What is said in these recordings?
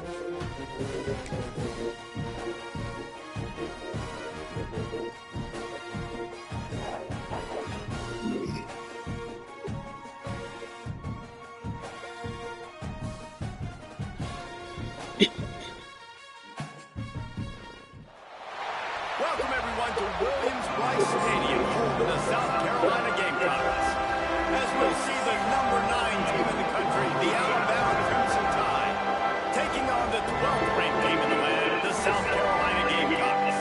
Welcome everyone to Williams-Brice Stadium, home of the South Carolina Gamecocks. As we'll see the number 9 team in the country, the Alabama Crimson Tide, taking on the 12th ranked team in the land, the South Carolina Gamecocks.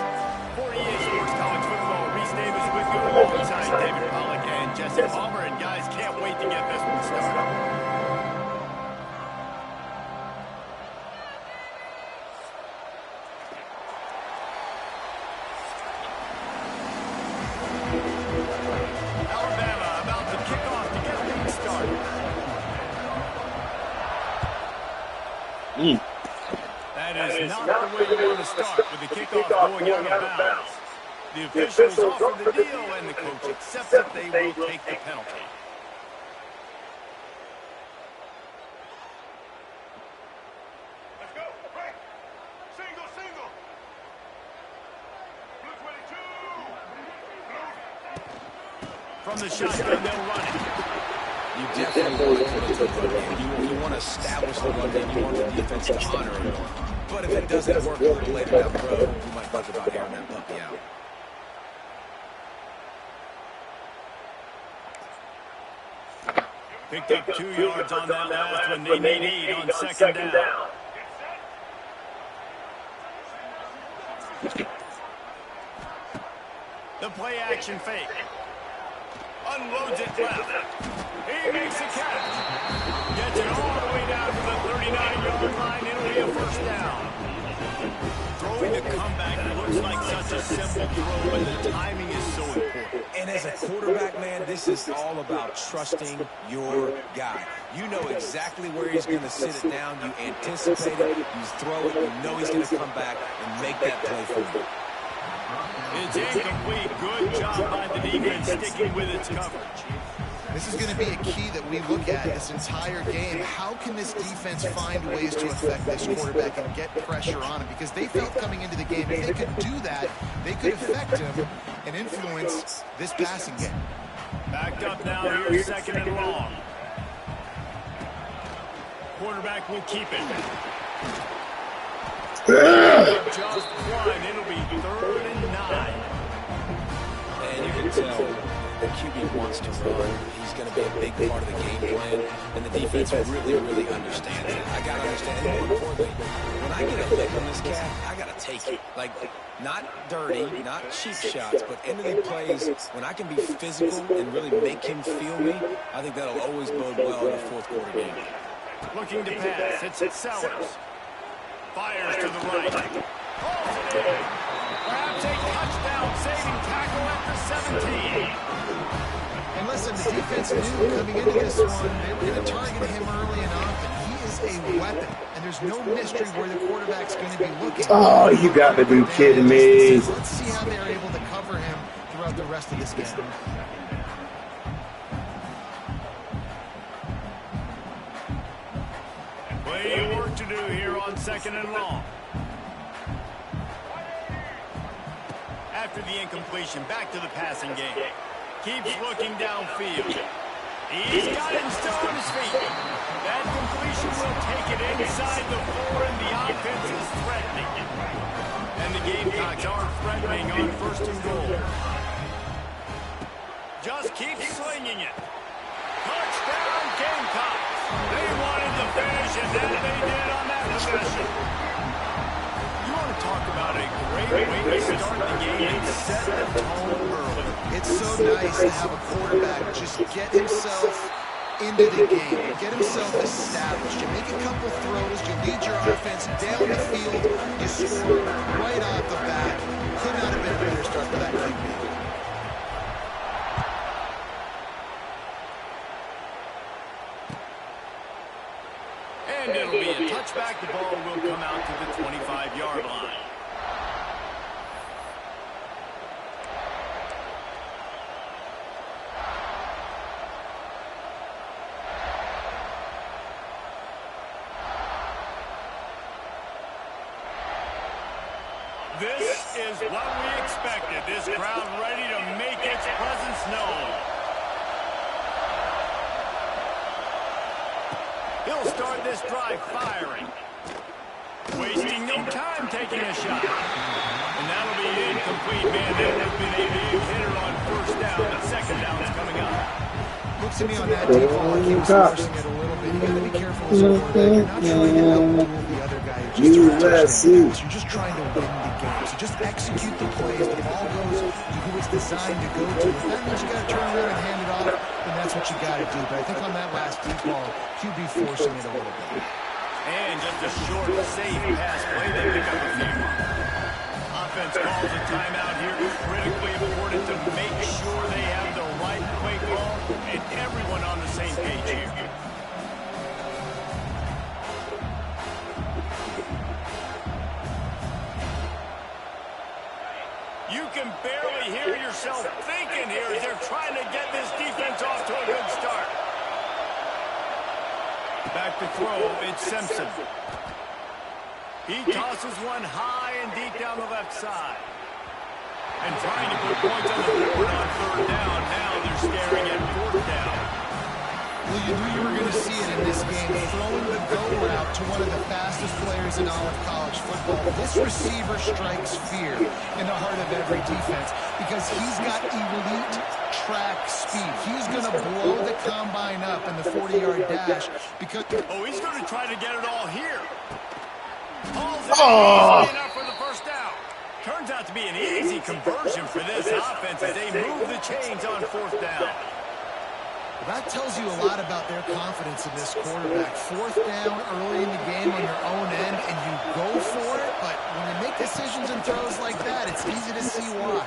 For EA Sports College Football, Reese Davis with you alongside David Pollack and Jesse Palmer. And guys, can't wait to get this one started. That is not the way you want to start with the kickoff going out of bounds. The officials offer the deal, and the coach accepts that they will take the penalty. Let's go. Break. Single, single. Blue 22. From the shotgun, they'll run it. You definitely want to commit to the run game. You want to establish the run game. You want the defense to honor it. But if it doesn't work a little later down the road, you might think about airing that puppy out. Picked up 2 yards on that last one. They need 8 on second down. The play action fake. Unloads it left. He makes a catch. Gets it all the way down to the 39-yard line. It'll be a first down. Throwing the comeback looks like such a simple throw, but the timing is so important. And as a quarterback, man, this is all about trusting your guy. You know exactly where he's going to sit it down. You anticipate it. You throw it. You know he's going to come back and make that play for you. It's incomplete. Good job by the defense sticking with its coverage. This is going to be a key that we look at this entire game. How can this defense find ways to affect this quarterback and get pressure on him? Because they felt coming into the game, if they could do that, they could affect him and influence this passing game. Backed up now, here's second and long. Quarterback will keep it. Just one, it'll be 3rd and 9. And you can tell the QB wants to run. He's going to be a big part of the game plan, and the defense really understands it. I got to understand, and more importantly, when I get a lick on this cat, I got to take it. Like, not dirty, not cheap shots, but end of the plays, when I can be physical and really make him feel me, I think that'll always bode well in a fourth quarter game. Looking to pass, it's Sellers. Fires to the right. Holds it in. Perhaps a touchdown-saving tackle at the 17. And listen, the defense knew coming into this one, they were going to target him early enough, and he is a weapon. And there's no mystery where the quarterback's going to be looking. Oh, you got to be kidding me. Let's see how they're able to cover him throughout the rest of this game. Plenty of work to do here on second and long. After the incompletion, back to the passing game. Keeps looking downfield. He's got him still on his feet. That completion will take it inside the 4, and the offense is threatening. And the Gamecocks are threatening on 1st and goal. Just keep slinging it. Touchdown, Gamecocks. They wanted the finish, and that they did on that possession. You want to talk about a great way to start the game and set the tone early. It's so nice to have a quarterback just get himself into the game, get himself established. You make a couple throws, you lead your offense down the field, you score right off the bat. Could not have been a better start for that QB. And it'll be a touchback. The ball will come out to the 25-yard line. This is what we expected. This crowd ready to make its presence known. He'll start this drive firing. Wasting no time taking a shot. And that'll be incomplete, man. That would have been a big hitter on first down, but second down's coming up. Looks to me on that deep ball, he was forcing it a little bit. You got to be careful as a quarterback. You're not trying to outduel the other guy. You're just trying to win the game. So just execute the plays. The ball goes to who it's designed to go to. If that means you got to turn around and hand it off, then that's what you got to do. But I think on that last deep ball, QB forcing it a little bit. And just a short, safe pass play. They pick up a few. Offense calls a timeout here. Critically important to make sure they have the right play call and everyone on the same page here. You can barely hear yourself thinking here as they're trying to get this defense off to a good start. Back to throw, it's Simpson. He tosses one high and deep down the left side. And trying to put points on the board on third down. Now they're staring at fourth down. Well, you knew you were going to see it in this game. Throwing the go route to one of the fastest players in all of college football. This receiver strikes fear in the heart of every defense because he's got elite track speed. He's going to blow the combine up in the 40-yard dash because... Oh, he's going to try to get it all here. Easy enough for the first down. Turns out to be an easy conversion for this offense as they move the chains on fourth down. That tells you a lot about their confidence in this quarterback. Fourth down early in the game on your own end, and you go for it, but when you make decisions and throws like that, it's easy to see why.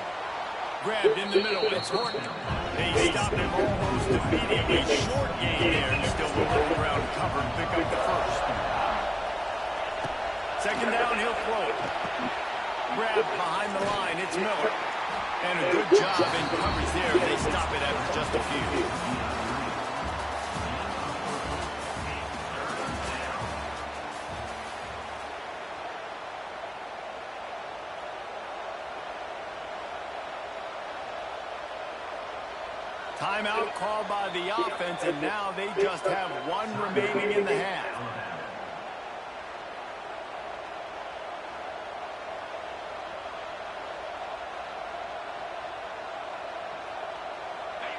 Grabbed in the middle, it's Horton. They stopped him almost immediately. Short gain there, and still will let the ground cover and pick up the first. Second down, he'll throw it. Grabbed behind the line, it's Miller. And a good job in coverage there. They stop it after just a few. Timeout called by the offense, and now they just have one remaining in the half.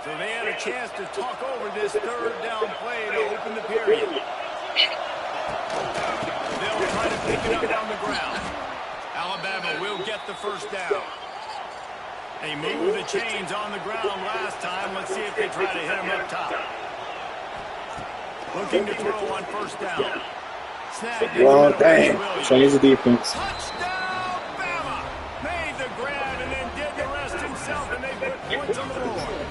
So they had a chance to talk over this third down play to open the period. They'll try to pick it up on the ground. Alabama will get the first down. They moved the chains on the ground last time. Let's see if they try to hit him up top. Looking to throw on first down. Snagged in the middle. Dang. Change the defense. Touchdown, Bama! Made the grab and then did the rest himself, and they put points on the board.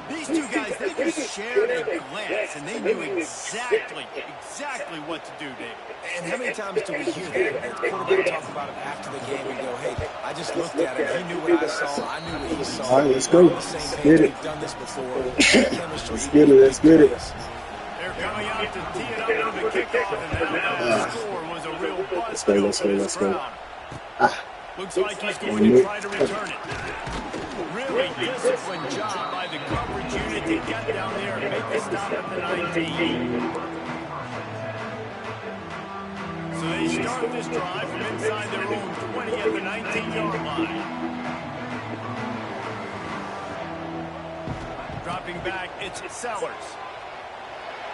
These two guys, they just shared a glance, and they knew exactly what to do, David. And how many times do we hear that? The quarterback talk about it after the game and go, hey, I just looked at him. He knew what I saw. I knew what he saw. All right, let's go. Let's get it. We've done this before. Let's get it. Let's get it. They're coming out to tee it up with the kickoff, and that score was a real bust. Let's go. Looks like he's going to try to return it. Really disciplined job by the coverage unit to get down there and make the stop at the 19. So they start this drive from inside their own 20 at the 19-yard line. Dropping back, it's Sellers.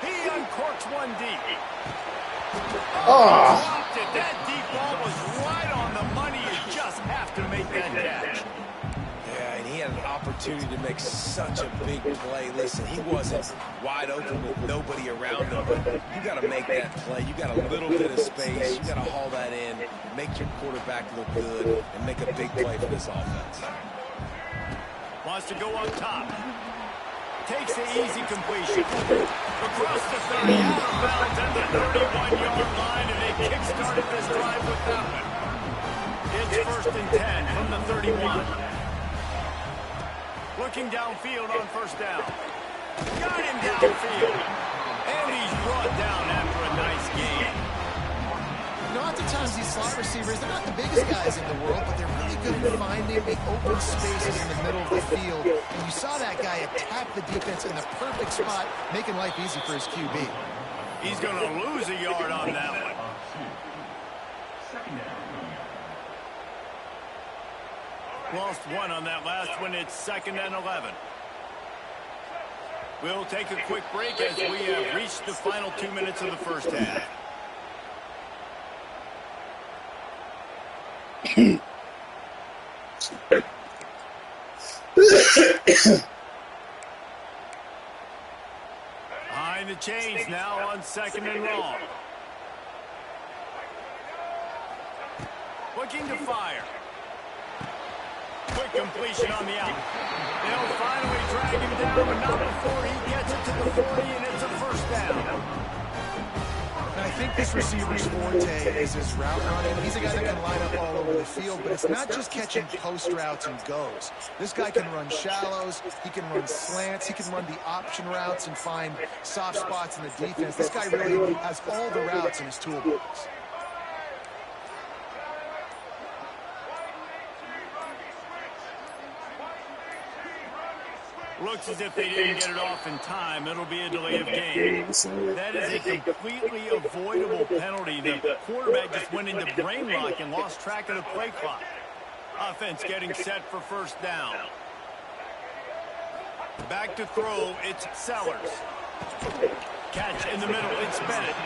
He uncorks one deep. Dropped it. That deep ball was right on the money. You just have to make that catch. Yeah, and he had an opportunity to make such a big play. Listen, he wasn't wide open with nobody around him, but you got to make that play. You got a little bit of space. You got to haul that in, make your quarterback look good, and make a big play for this offense. Wants to go up top. Takes the easy completion. Across the 30, out of bounds at the 31-yard line, and they kick-started this drive with that one. It's first and 10 from the 31. Looking downfield on first down. Got him downfield. And he's brought down after a nice game. No, I lots of times these slot receivers, they're not the biggest guys in the world, but they're really good at finding the open spaces in the middle of the field. And you saw that guy attack the defense in the perfect spot, making life easy for his QB. He's going to lose a yard on that one. Lost one on that last one. It's 2nd and 11. We'll take a quick break as we have reached the final 2 minutes of the first half. Behind the chains now on 2nd and long. Looking to fire. Quick completion on the out. They'll finally drag him down, but not before he gets it to the 40, and it's a first down. And I think this receiver's forte is his route running. He's a guy that can line up all over the field, but it's not just catching post routes and goes. This guy can run shallows, he can run slants, he can run the option routes and find soft spots in the defense. This guy really has all the routes in his toolbox. Looks as if they didn't get it off in time. It'll be a delay of game. That is a completely avoidable penalty. The quarterback just went into brain lock and lost track of the play clock. Offense getting set for first down. Back to throw, it's Sellers. Catch in the middle, it's Bennett.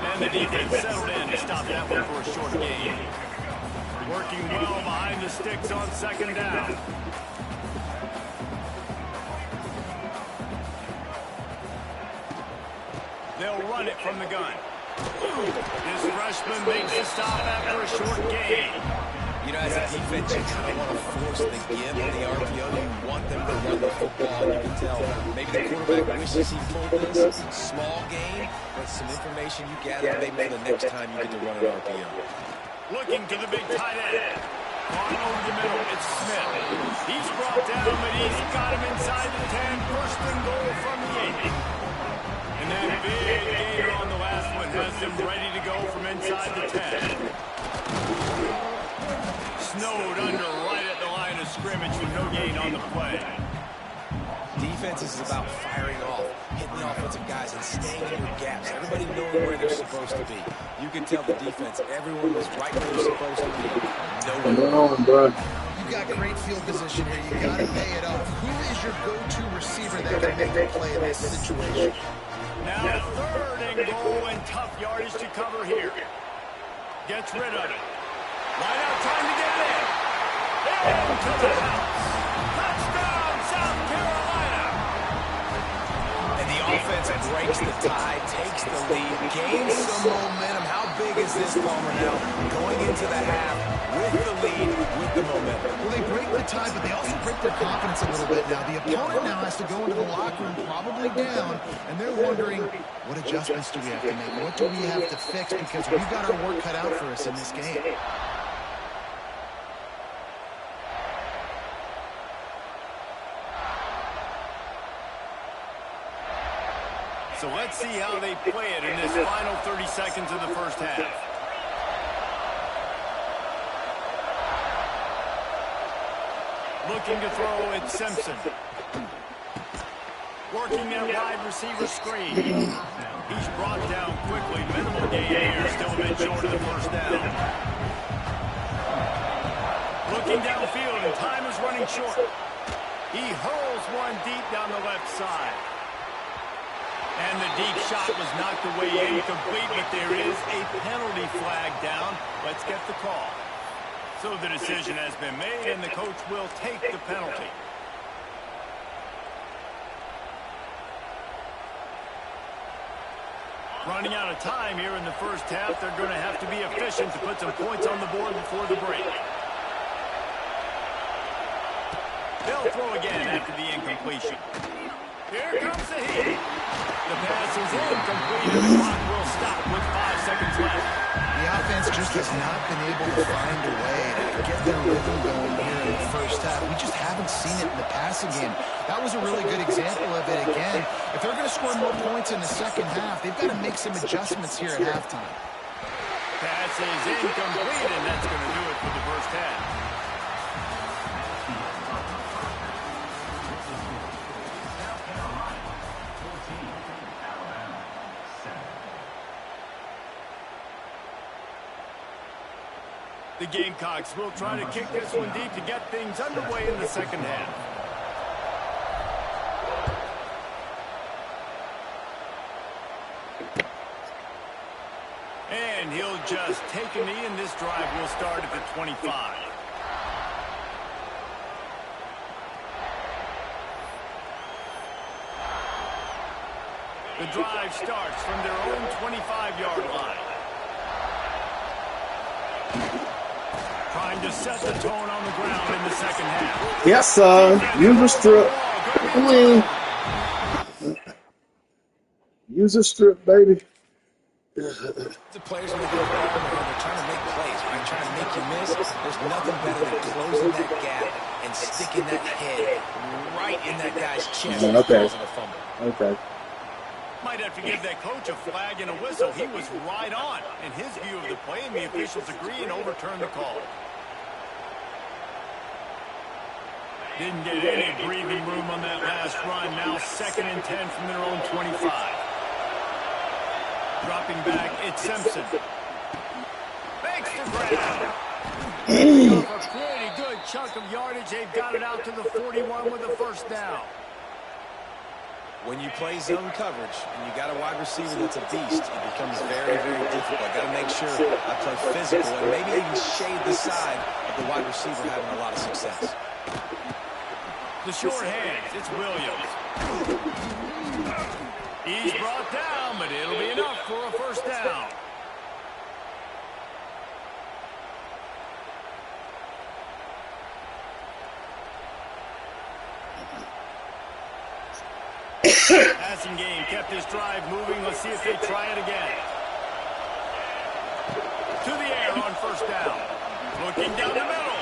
And the defense settled in to stop that one for a short gain. Working well behind the sticks on 2nd down. They'll run it from the gun. This freshman makes a stop after a short gain. You know, as a defense, you kind of want to force the give on the RPO. You want them to run the football. You can tell maybe the quarterback wishes he pulled this. Small gain, but some information you gather maybe for the next time you get to run an RPO. Looking to the big tight end. On over the middle, it's Smith. He's brought down, but he's got him inside the 10. First and goal from the 8. And that big gain on the last one has them ready to go from inside the 10. Snowed under right at the line of scrimmage with no gain on the play. Defense is about firing off, hitting the offensive guys, and staying in your gaps. Everybody knowing where they're supposed to be. You can tell the defense, everyone was right where they're supposed to be. You've got great field position here. You got to pay it off. Who is your go-to receiver that can make the play in this situation? Now 3rd and goal and tough yardage to cover here. Gets rid of it. Line out, trying to get it in. Into the house. Touchdown, South Carolina. And the offense breaks the tie, takes the lead, gains some momentum. How big is this, Palmer, now? Going into the half with the lead, with the momentum. Well, they break the tie, but they also break their confidence a little bit now. The opponent now has to go into the locker room probably down, and they're wondering, what adjustments do we have to make? What do we have to fix? Because we've got our work cut out for us in this game. So let's see how they play it in this final 30 seconds of the first half. Looking to throw, it's Simpson. Working that wide receiver screen. He's brought down quickly. Minimal gain here, still a bit short of the first down. Looking downfield, and time is running short. He hurls one deep down the left side. And the deep shot was knocked away incomplete, but there is a penalty flag down. Let's get the call. So the decision has been made, and the coach will take the penalty. Running out of time here in the first half. They're going to have to be efficient to put some points on the board before the break. They'll throw again after the incompletion. Here comes the heat. The pass is incomplete, and the clock will stop with 5 seconds left. The offense just has not been able to find a way to get their rhythm going here in the first half. We just haven't seen it in the passing game. That was a really good example of it again. If they're going to score more points in the second half, they've got to make some adjustments here at halftime. Pass is incomplete, and that's going to do it for the first half. The Gamecocks will try to kick this one deep to get things underway in the second half. And he'll just take a knee, and this drive will start at the 25. The drive starts from their own 25-yard line. Trying to set the tone on the ground in the second half. Yes, sir. User strip. User strip, baby. The players when they get the ball, they're trying to make plays, right? Trying to make you miss. There's nothing better than closing that gap and sticking that head right in that guy's chest. Okay. A fumble. Okay. Might have to give that coach a flag and a whistle. He was right on in his view of the play, and the officials agree and overturn the call. Didn't get any breathing room on that last run. Now 2nd and 10 from their own 25. Dropping back, it's Simpson. Makes the grab. A pretty good chunk of yardage. They've got it out to the 41 with a first down. When you play zone coverage and you got a wide receiver that's a beast, it becomes very, very difficult. I got to make sure I play physical and maybe even shade the side of the wide receiver having a lot of success. The short hands, it's Williams. He's brought down, but it'll be enough for a first down. Passing game kept this drive moving. Let's see if they try it again. To the air on first down. Looking down the middle.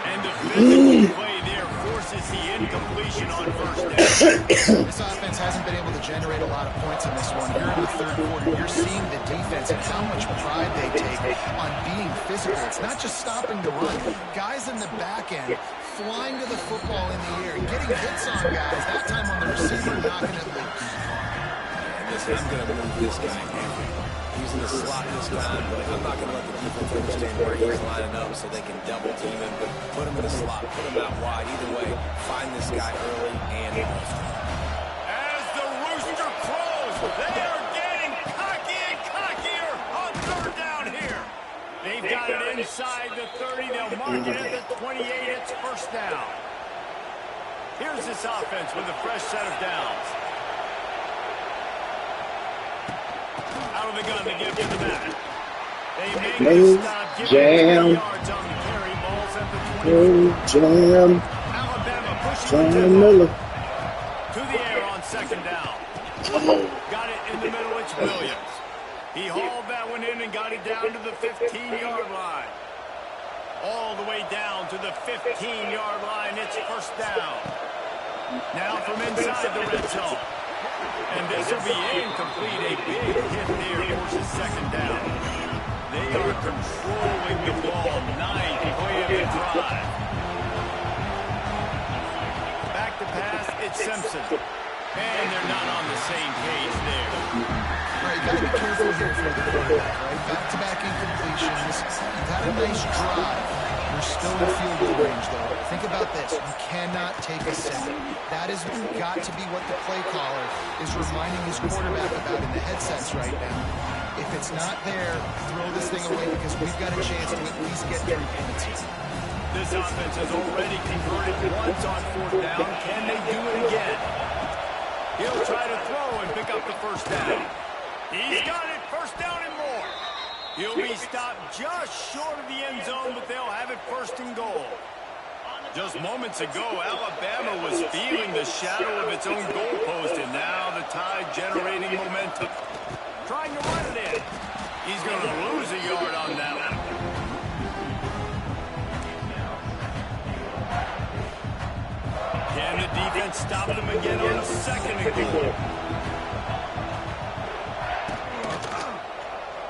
And the physical play there forces the incompletion on first down. This offense hasn't been able to generate a lot of points in this one. Here in the third quarter, you're seeing the defense and how much pride they take on being physical. It's not just stopping the run. Guys in the back end flying to the football in the air, getting hits on guys, that time on the receiver, knocking it loose. Listen, I'm going to move this guy everywhere. He's in the slot this time, but I'm not going to let the defense understand where he's lining up so they can double team him, but put him in the slot, put him out wide. Either way, find this guy early and often. As the rooster crows, they are getting cocky and cockier on third down here. They've got it inside the 30. They'll mark it at the 28. It's first down. Here's this offense with a fresh set of downs. Out of the gun to give to the back. They make the stop, giving yards on the carry. Balls at the 20. Alabama pushing the Miller. to the air on second down. Got it in the middle. It's Williams. He hauled that one in and got it down to the 15-yard line. All the way down to the 15-yard line. It's first down. Now from inside the red zone. And this will be incomplete. A big hit there forces second down. They are controlling the ball. Nice play of the drive. Back to pass, it's Simpson. And they're not on the same page there. All right, you got to be careful here for the quarterback, right? Back-to-back incompletions. You've had a nice drive. You're still in field goal range, though. Think about this. You cannot take a sack. That has got to be what the play caller is reminding his quarterback about in the headsets right now. If it's not there, throw this thing away because we've got a chance to at least get 3 points here. This offense has already converted once on fourth down. Can they do it again? He'll try to throw and pick up the first down. He's got it. First down and more. He'll be stopped just short of the end zone, but they'll have it first and goal. Just moments ago, Alabama was feeling the shadow of its own goalpost, and now the Tide generating momentum. Trying to run it in. He's going to lose a yard on that one. Can the defense stop them again on second and goal?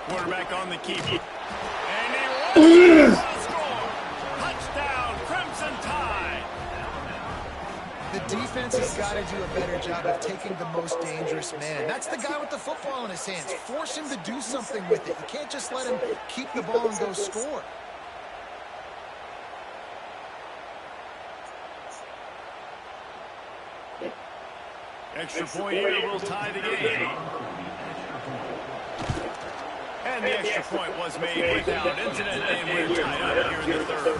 Quarterback pick on the keeper. And he runs for the score. Touchdown, Crimson Tide. The defense has got to do a better job of taking the most dangerous man. That's the guy with the football in his hands. Force him to do something with it. You can't just let him keep the ball and go score. Extra point here will tie the game. And the extra point was made without incident, and we're tied up here in the third.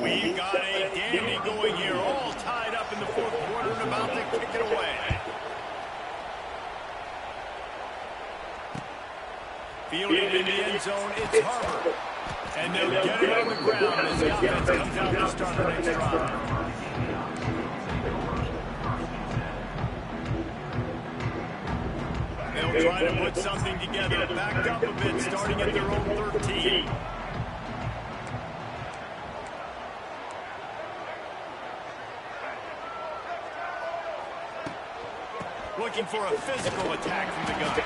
We've got a dandy going here, all tied up in the fourth quarter and about to kick it away. Fielded in the end zone, it's Harbour. And they'll get it on the ground as the offense comes out to start the next drive. They'll try to put something together, backed up a bit, starting at their own 13. Looking for a physical attack from the gun.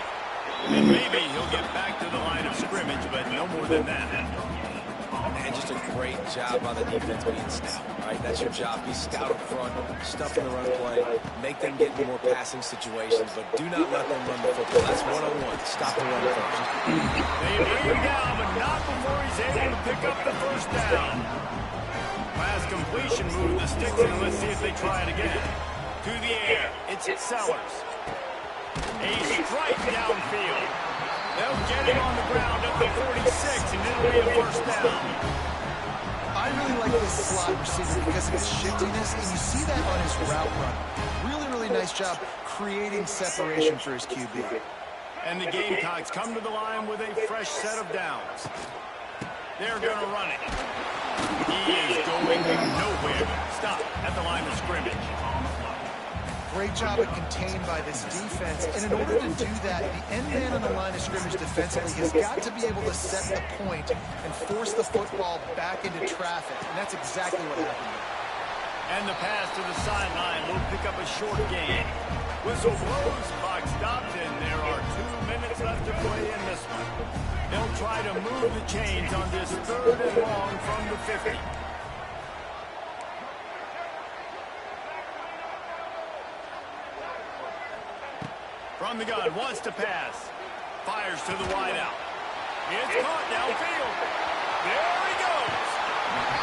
And maybe he'll get back to the line of scrimmage, but no more than that. And just a great job on the defense being stout, right? That's your job. Be stout up front, stuff in the run play, make them get in more passing situations, but do not let them run the football. That's one-on-one. Stop the run first. They bring him down, but not before he's able to pick up the first down. Pass completion, move the sticks, and let's see if they try it again. To the air, it's Sellers. A strike downfield. They'll get him on the ground at the 46, and it'll be a first down. I really like this slot receiver because of his shiftiness, and you see that on his route run. Really, really nice job creating separation for his QB. And the Gamecocks come to the line with a fresh set of downs. They're going to run it. He is going nowhere. Stop at the line of scrimmage. Great job at contained by this defense. And in order to do that, the end man on the line of scrimmage defensively has got to be able to set the point and force the football back into traffic. And that's exactly what happened. And the pass to the sideline will pick up a short gain. Whistle blows, clock stopped, and there are 2 minutes left to play in this one. They'll try to move the chains on this third and long from the 50. From the gun, wants to pass. Fires to the wideout. It's caught downfield. There he goes.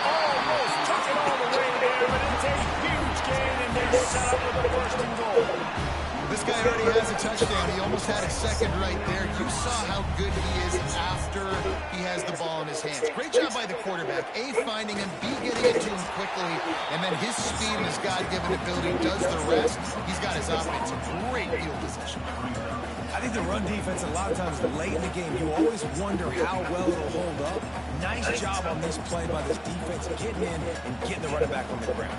Almost took it all the way there, but it's a huge gain, and they set up with the first and goal. This guy already has a touchdown. He almost had a second right there. You saw how good he is after he has the ball in his hands. Great job by the quarterback. A, finding him, B, getting it to him quickly, and then his speed and his God-given ability does the rest. He's got his offense in great field position. I think the run defense, a lot of times late in the game, you always wonder how well it'll hold up. Nice job on this play by this defense, getting in and getting the running back on the ground.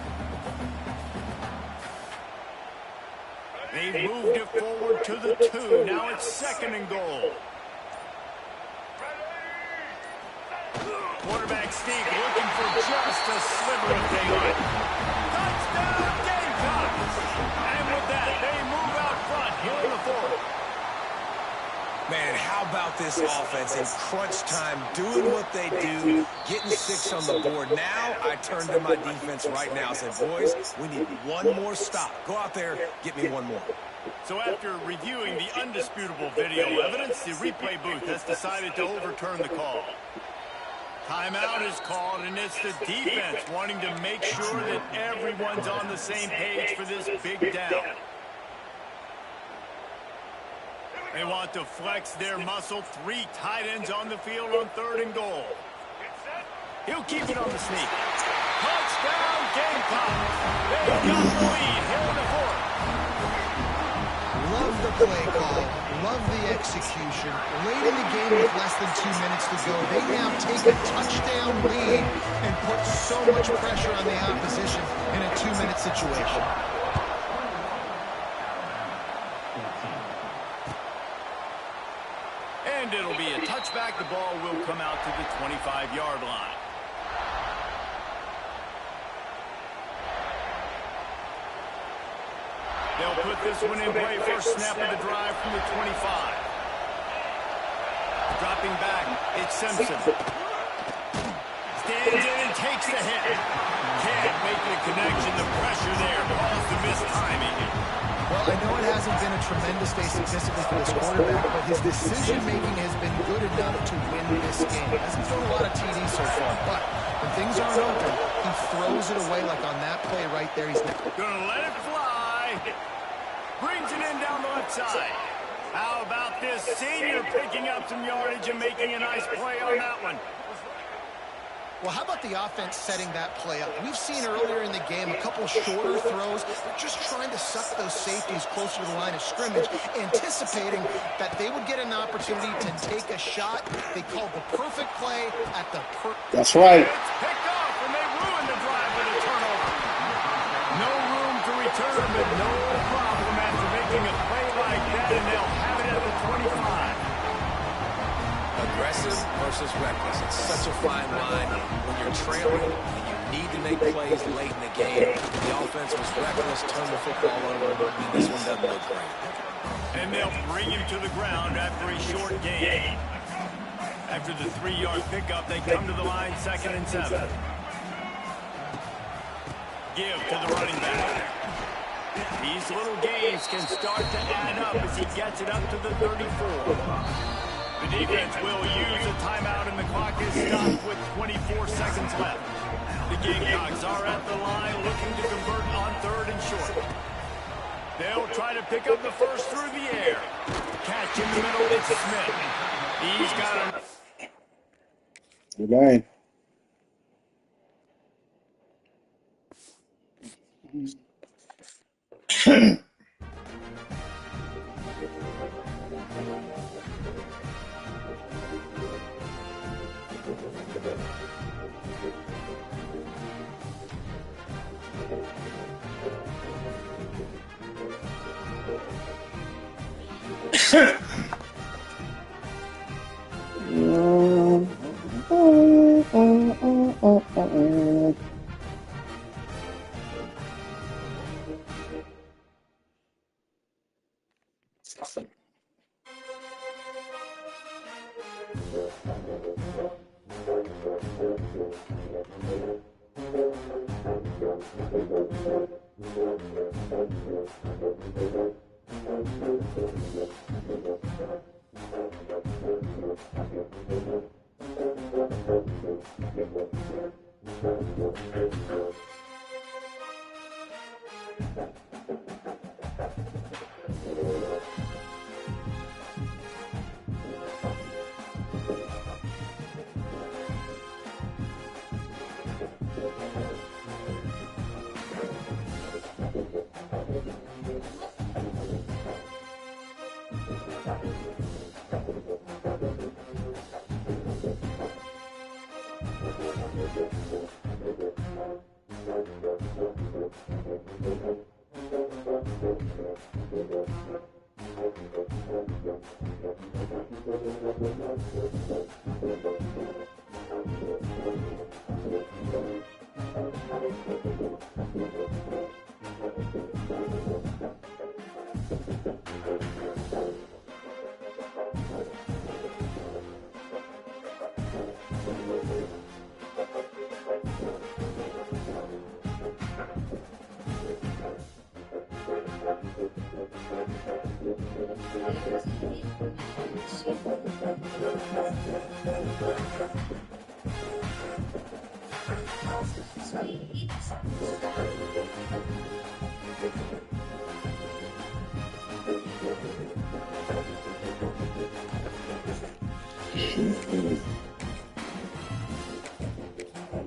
They moved it forward to the 2. Now it's second and goal. Quarterback sneak looking for just a sliver of daylight. Touchdown, Gamecocks! And with that, they move out front here in the fourth. Man, how about this offense in crunch time, doing what they do, getting 6 on the board. Now I turn to my defense right now and say, boys, we need one more stop. Go out there, get me one more. So after reviewing the undisputable video evidence, the replay booth has decided to overturn the call. Timeout is called, and it's the defense wanting to make sure that everyone's on the same page for this big down. They want to flex their muscle. 3 tight ends on the field on third and goal. He'll keep it on the sneak. Touchdown, Gamecocks. They've got the lead here in the fourth. Love the play call. Love the execution. Late in the game with less than 2 minutes to go, they now take a touchdown lead and put so much pressure on the opposition in a 2-minute situation. And it'll be a touchback. The ball will come out to the 25-yard line. They'll put this one in play. First snap of the drive from the 25. Dropping back, it's Simpson. Stands in and takes the hit. Can't make the connection. The pressure there caused the missed timing. Well, I know it hasn't been a tremendous day statistically for this quarterback, but his decision-making has been good enough to win this game. He hasn't thrown a lot of TDs so far, but when things aren't open, he throws it away like on that play right there. He's gonna let it fly. Brings it in down the left side. How about this senior picking up some yardage and making a nice play on that one? Well, how about the offense setting that play up? We've seen earlier in the game a couple shorter throws. They're just trying to suck those safeties closer to the line of scrimmage, anticipating that they would get an opportunity to take a shot. They called the perfect play at the That's right. It's picked off, and they ruined the drive with a turnover. No room to return, but no problem after making a play like that, and they'll have it at the 25. Aggressive versus reckless. It's such a fine line when you're trailing and you need to make plays late in the game. The offense was reckless, turned the football over, and this one doesn't look great. And they'll bring him to the ground after a short gain. After the 3-yard pickup, they come to the line, 2nd and 7. Give to the running back. These little gains can start to add up as he gets it up to the 34. The defense will use a timeout, and the clock is stopped with 24 seconds left. The Gamecocks are at the line looking to convert on 3rd and short. They'll try to pick up the first through the air. Catch in the middle, it's Smith. He's got him. Good game.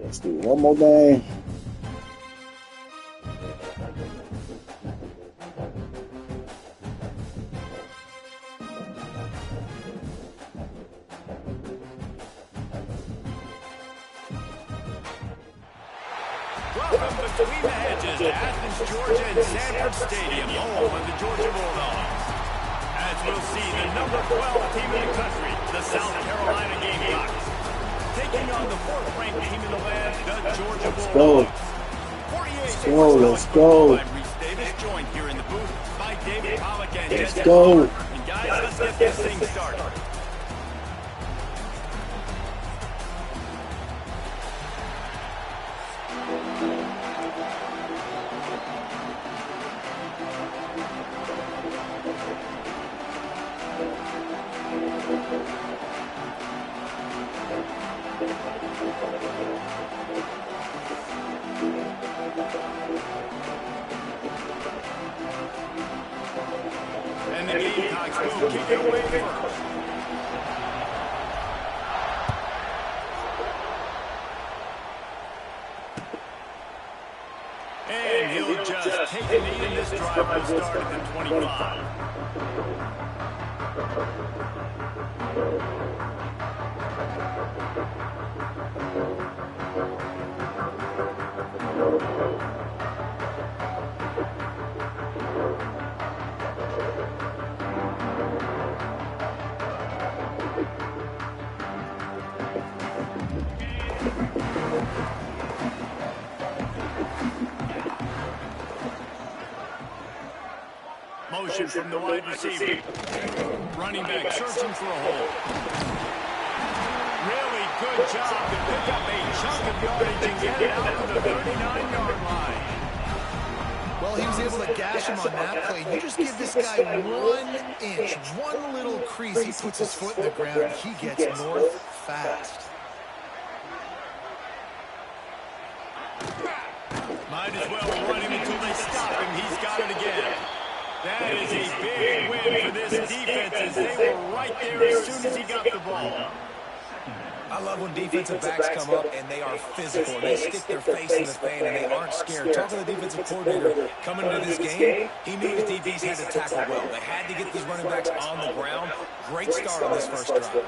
Let's do one more game. Welcome between the hedges to Athens, Georgia and Sanford Stadium, home of the Georgia Bulldogs. As we'll see, the number 12 team in the country, the South Carolina Gamecocks, taking on the 4th-ranked team in the land, the Georgia Bulldogs. Let's go. Let's go. I'm Reese Davis, joined here in the booth by David Pollock and Let's go. And guys, let's get this thing started. And the Gamecocks will kick it away first. And he'll just take a knee, and this drive will start at the 25. Motion from the wide receiver. Running back searching for a hole. Really good job to pick up a chunk of yardage and get it out to the 39-yard line. Well, he was able to gash him on that play. You just give this guy 1 inch, one little crease, he puts his foot in the ground, he gets north fast. Might as well run him until they stop him. He's got it again. That is a big win for this defense as they were right there as soon as he got the ball. I love when defensive backs come up and they are physical. They stick their face in the fan and they aren't scared. Talking to the defensive coordinator coming into this game, he knew his DBs had to tackle well. They had to get these running backs on the ground. Great start on this first drive.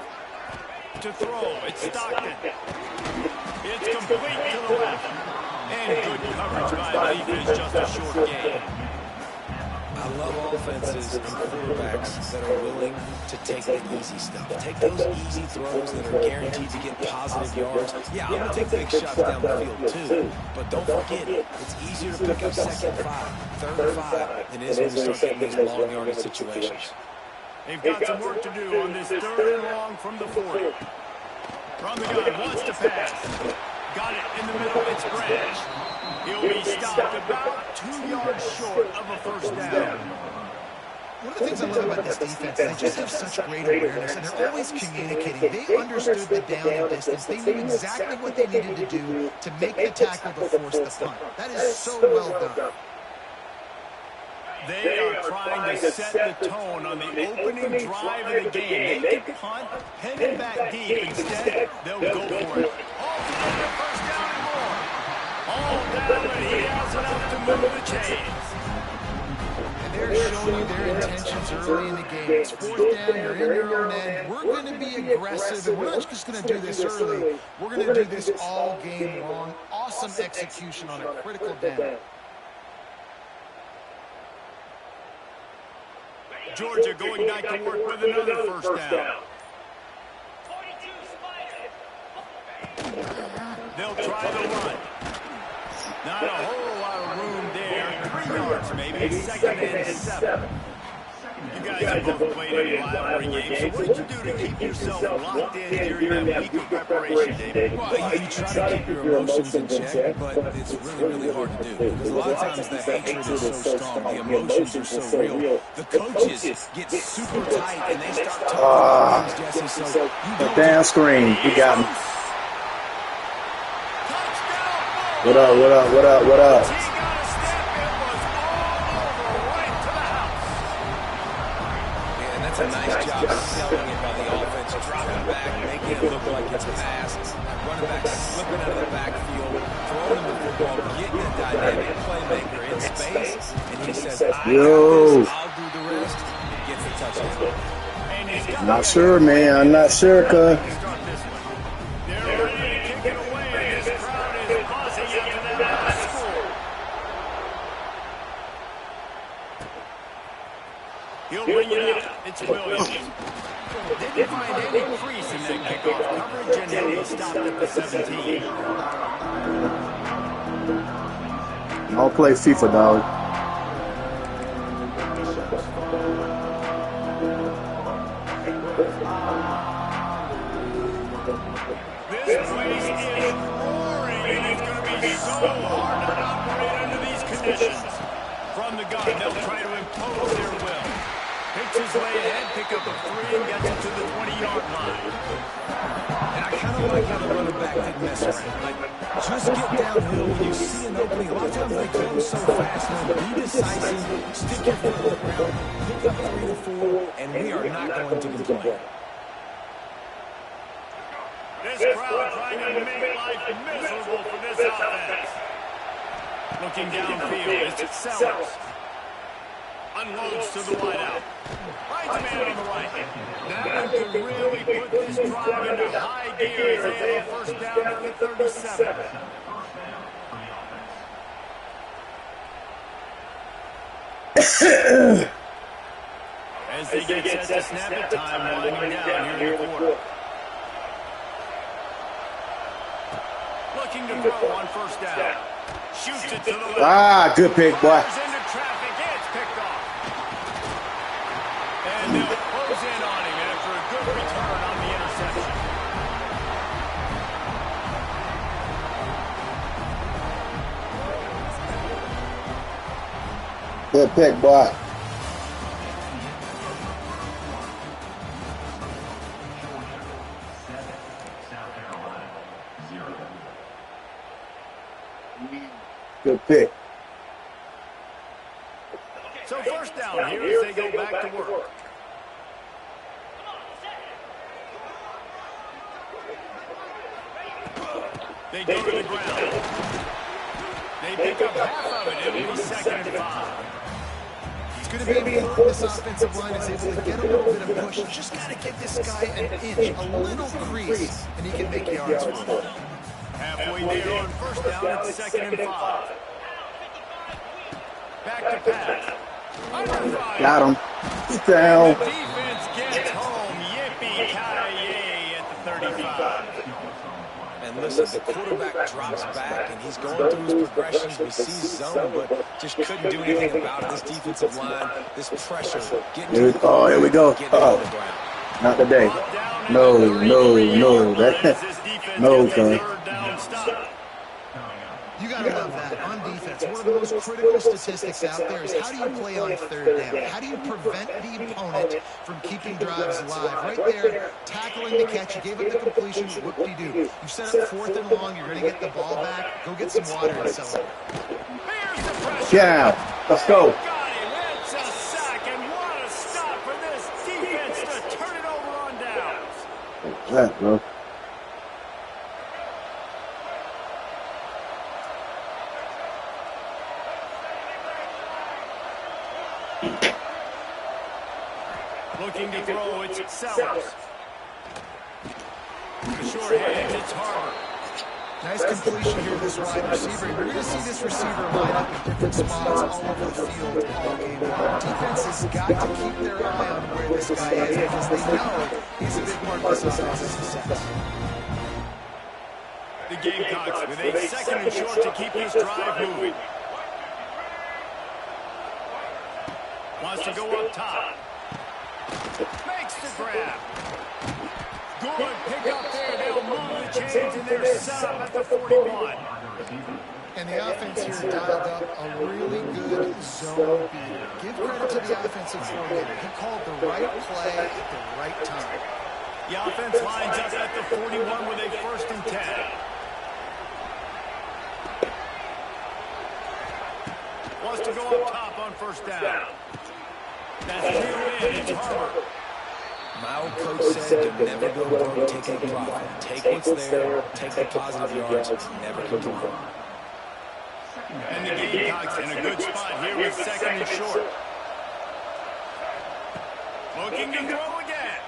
To throw, it's Stockton. It's complete to the left. And good coverage by the defense, just a short gain. I love offenses and quarterbacks that are willing to take the easy stuff. Take those easy throws that are guaranteed to get positive yards. Yeah, I'm going to take big shots down the field too, but don't forget, it's easier to pick up second and 5, third and 5 than it is when you start getting these long yardage situations. They've got some work to do on this 3rd and long from the 40. From the gun, wants to pass. Got it in the middle, it's Branch. He'll be stopped about 2 yards short of a first down. One of the things I love about this defense, they just have such great awareness, and they're always communicating. They understood the down and distance. They knew exactly what they needed to do to make the tackle to force the punt. That is so well done. They are trying to set the tone on the opening drive of the game. They can punt, heading back deep. Instead, they'll go for it. All together, first down and more. All down, and he has enough to move the chains. And they're showing you their intentions early in the game. It's 4th down, you're in your own end. We're going to be aggressive, and we're not just going to do this early. We're going to do this all game long. Awesome execution on a critical down. Georgia going back to work with another first down. They'll try the run. Not a whole lot of room there. 3 yards maybe. 2nd and 7. You guys have both played in rivalry games, so what did you do to keep yourself locked in during that week of preparation, David? Well, you try to keep your emotions in check, but it's really hard to do. Because a lot of times the hatred is so strong, the emotions are so real. The coaches get super tight and they start talking things, Jesse. So The damn screen. He got him. What up, what up, what up, what up? He got a step. It was all over right to the house. and that's a nice job selling it by the offense, dropping back, making it look like it's passed. Running back slipping out of the backfield, throwing him the football, getting a dynamic playmaker in space, and he says, I got this, I'll do the rest, and gets the touchdown. Not sure, man. I'm not sure, cuz. They're ready to kick it away, and this crowd is buzzing after that last score. He'll bring it out. It's Williams. Didn't find any crease in that kickoff coverage, and he'll be stopped at the 17. I'll play FIFA, dog. This place is roaring, and it's going to be so hard to operate under these conditions. From the gun, they'll try to impose their will. Pitches way ahead, pick up a 3, and gets it to the 20-yard line. And I kind of like how the running back didn't mess around. Like, just get downhill when you see an opening. A lot of times they close so fast. Man, be decisive, stick your foot on the ground, pick up 3 to 4, and we are not going to complain. This crowd trying to make life miserable for this offense. Looking downfield, it's Sellers. Unloads to the wideout. Finds a man on the right. That one could really put this drive into high gear as they have a first down at the 37. As they get set to snap it, time winding down here in the quarter. Looking to throw on first down. Shoots it to the left. Ah, good pick, boy. Into traffic, it's picked off. And they'll close in on him after a good return on the interception. Good pick, boy. Good pick. So first down here as they go back to work. They go to the ground. They pick up half of it. It'll be 2nd and 5. It's going to be important this offensive line is able to get a little bit of push. You just got to get this guy an inch, a little crease, and he can make yards for it. Halfway there on first down at 2nd and 5. Back to pass. Under fire. Got him. Down. The defense gets home. Yippee-ki-yay at the 35. And listen, the quarterback drops back, and he's going through his progressions. We see zone, but just couldn't do anything about it. This defensive line, this pressure, getting to the Oh, here we go. getting on the ground. Not today. No. No, son. You got to love that on defense. One of the most critical statistics out there is how do you play on third down? How do you prevent the opponent from keeping drives alive? Right there, tackling the catch. You gave up the completion. Whoop-de-doo. You set up 4th and long. You're going to get the ball back. Go get some water and celebrate. Yeah. Let's go. Got him. It's a sack, and what a stop for this defense to turn it over on downs. What's that, bro? Looking to throw, it's Sellers. The short hand, it's Harper. Nice completion here, this wide receiver. We're going to see this receiver line up in different spots all over the field all game long. Defense has got to keep their eye on where this guy is because they know he's a big part of this offense's success. The Gamecocks with a 2nd and short to keep this drive moving. Wants to go up top. Makes the grab. Good pick up there. They'll move the chains and they're set up at the 41. And the offense here dialed up a really good zone beat. Give credit to the offensive coordinator. He called the right play at the right time. The offense lines up at the 41 with a 1st and 10. Wants to go up top on first down. That's real in. It's Harper. My old coach said to never go broke taking profit. Take what's there, take the positive yards, never complain. And the Gamecocks in a good spot here with 2nd and short. Looking to throw again.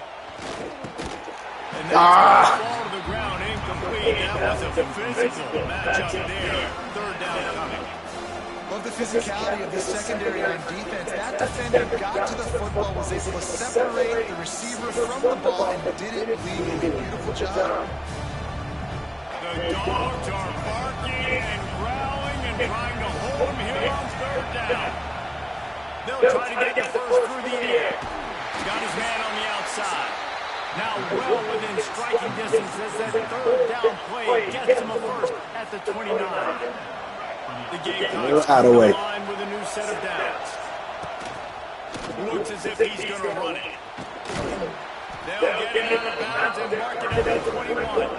And that's going to fall to the ground incomplete. That was a physical matchup there. 3rd down coming. Love the physicality of the secondary on defense. That defender got to the football, was able to separate the receiver from the ball, and did it legally. Beautiful job. The dogs are barking and growling and trying to hold him here on 3rd down. They'll try to get the first through the air. Got his man on the outside. Now well within striking distance as that third down play gets him a first at the 29. The Gamecocks Out of the way. line with a new set of downs. Looks as if he's going to run it. They'll get him out of bounds and mark it at the 21.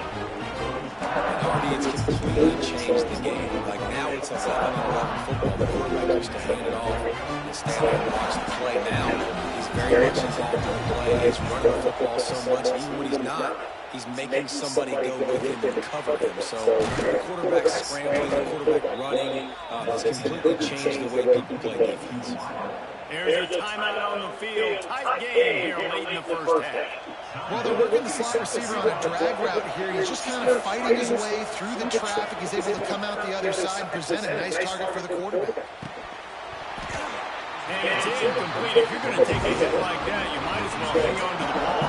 And Hardy, it's completely changed the game. Like now it's 11-on-11 football. The quarterback used to hand it off and stand there and watch the play. Now he's very much involved in the play. He's running the football so much. Even when he's not, he's making somebody go with him and cover him. So the quarterback scrambling, the quarterback running has completely changed the way people play defense. Here's a timeout on the field. Tight game here late in the first half. Well, they're working the slot receiver on a drag route here. He's just kind of fighting his way through the traffic. He's able to come out the other side and present a nice target for the quarterback. And it's incomplete. If you're going to take a hit like that, you might as well hang on to the ball.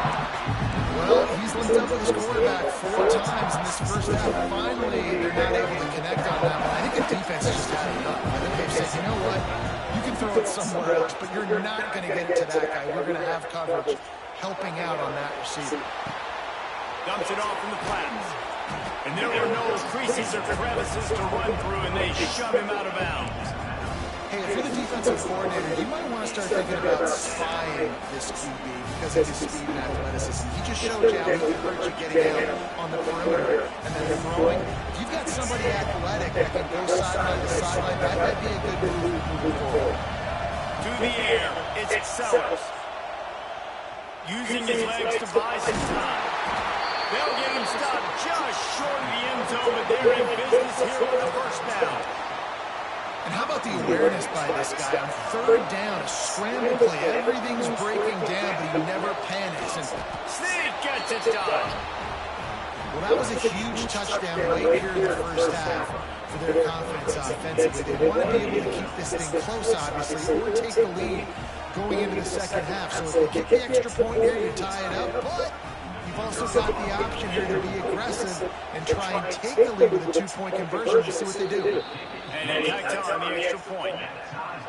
Well, he's linked up with his quarterback 4 times in this first half. Finally, they're not able to connect on that one. I think the defense has just had enough. I think they've said, you know what? You can throw it somewhere else, but you're not going to get it to that guy. We're going to have coverage helping out on that receiver. Dumps it off in the flats. And there were no creases or crevices to run through, and they shove him out of bounds. Hey, if you're the defensive coordinator, you might want to start thinking about spying this QB because of his speed and athleticism. He just showed you how he can hurt you getting out on the perimeter and then throwing. If you've got somebody athletic that can go sideline to sideline, that might be a good move moving forward. To the air, it's Sellers. Using his legs to buy some time. They'll get him stopped just short of the end zone, but they're in business here with a first down. And how about the awareness by this guy on 3rd down, a scramble play. Everything's breaking down, but he never panics. And Sneak gets it done. well, that was a huge touchdown late here in the first half for their confidence offensively. They want to be able to keep this thing close, obviously, or take the lead going into the second half. So if they kick the extra point here, you tie it up, but you've also got the option here to be aggressive and try and take the lead with a 2-point conversion and see what they do. And he tacked on the extra point.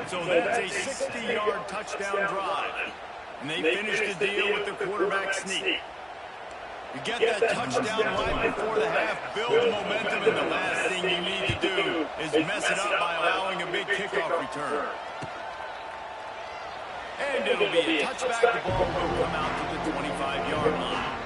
So that's a 60-yard touchdown drive. And they finished the deal with the quarterback sneak. You get that touchdown right before the half, build the momentum, and the last thing you need to do is mess it up by allowing a big kickoff return. And it'll be a touchback. The ball will come out to the 25-yard line.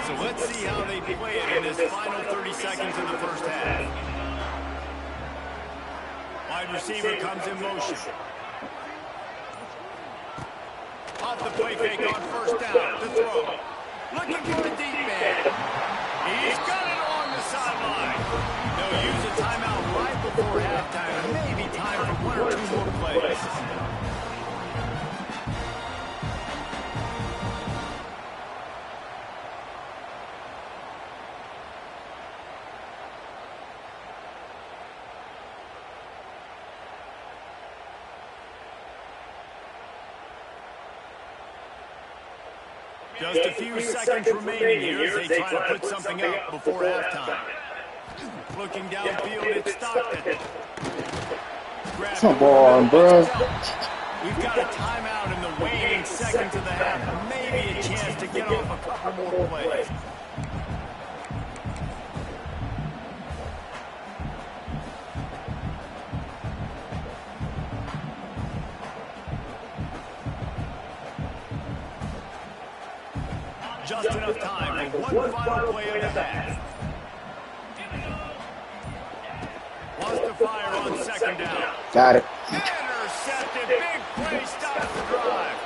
So let's see how they play it in this final 30 seconds of the first half. Wide receiver comes in motion. Off the play fake on first down to throw. Looking for a deep man. He's got it along the sideline. They'll use a timeout right before halftime. Maybe time for 1 or 2 more plays. Just a few seconds remaining here as they try to put something up before halftime. Looking downfield, it's Stockton. Come on, bro. We've got a timeout in the waning seconds of the half. Maybe a chance to get off a couple more plays. Just enough time for one final play of the half. Wants to fire on second down. Got it. Intercepted. Big play stops the drive.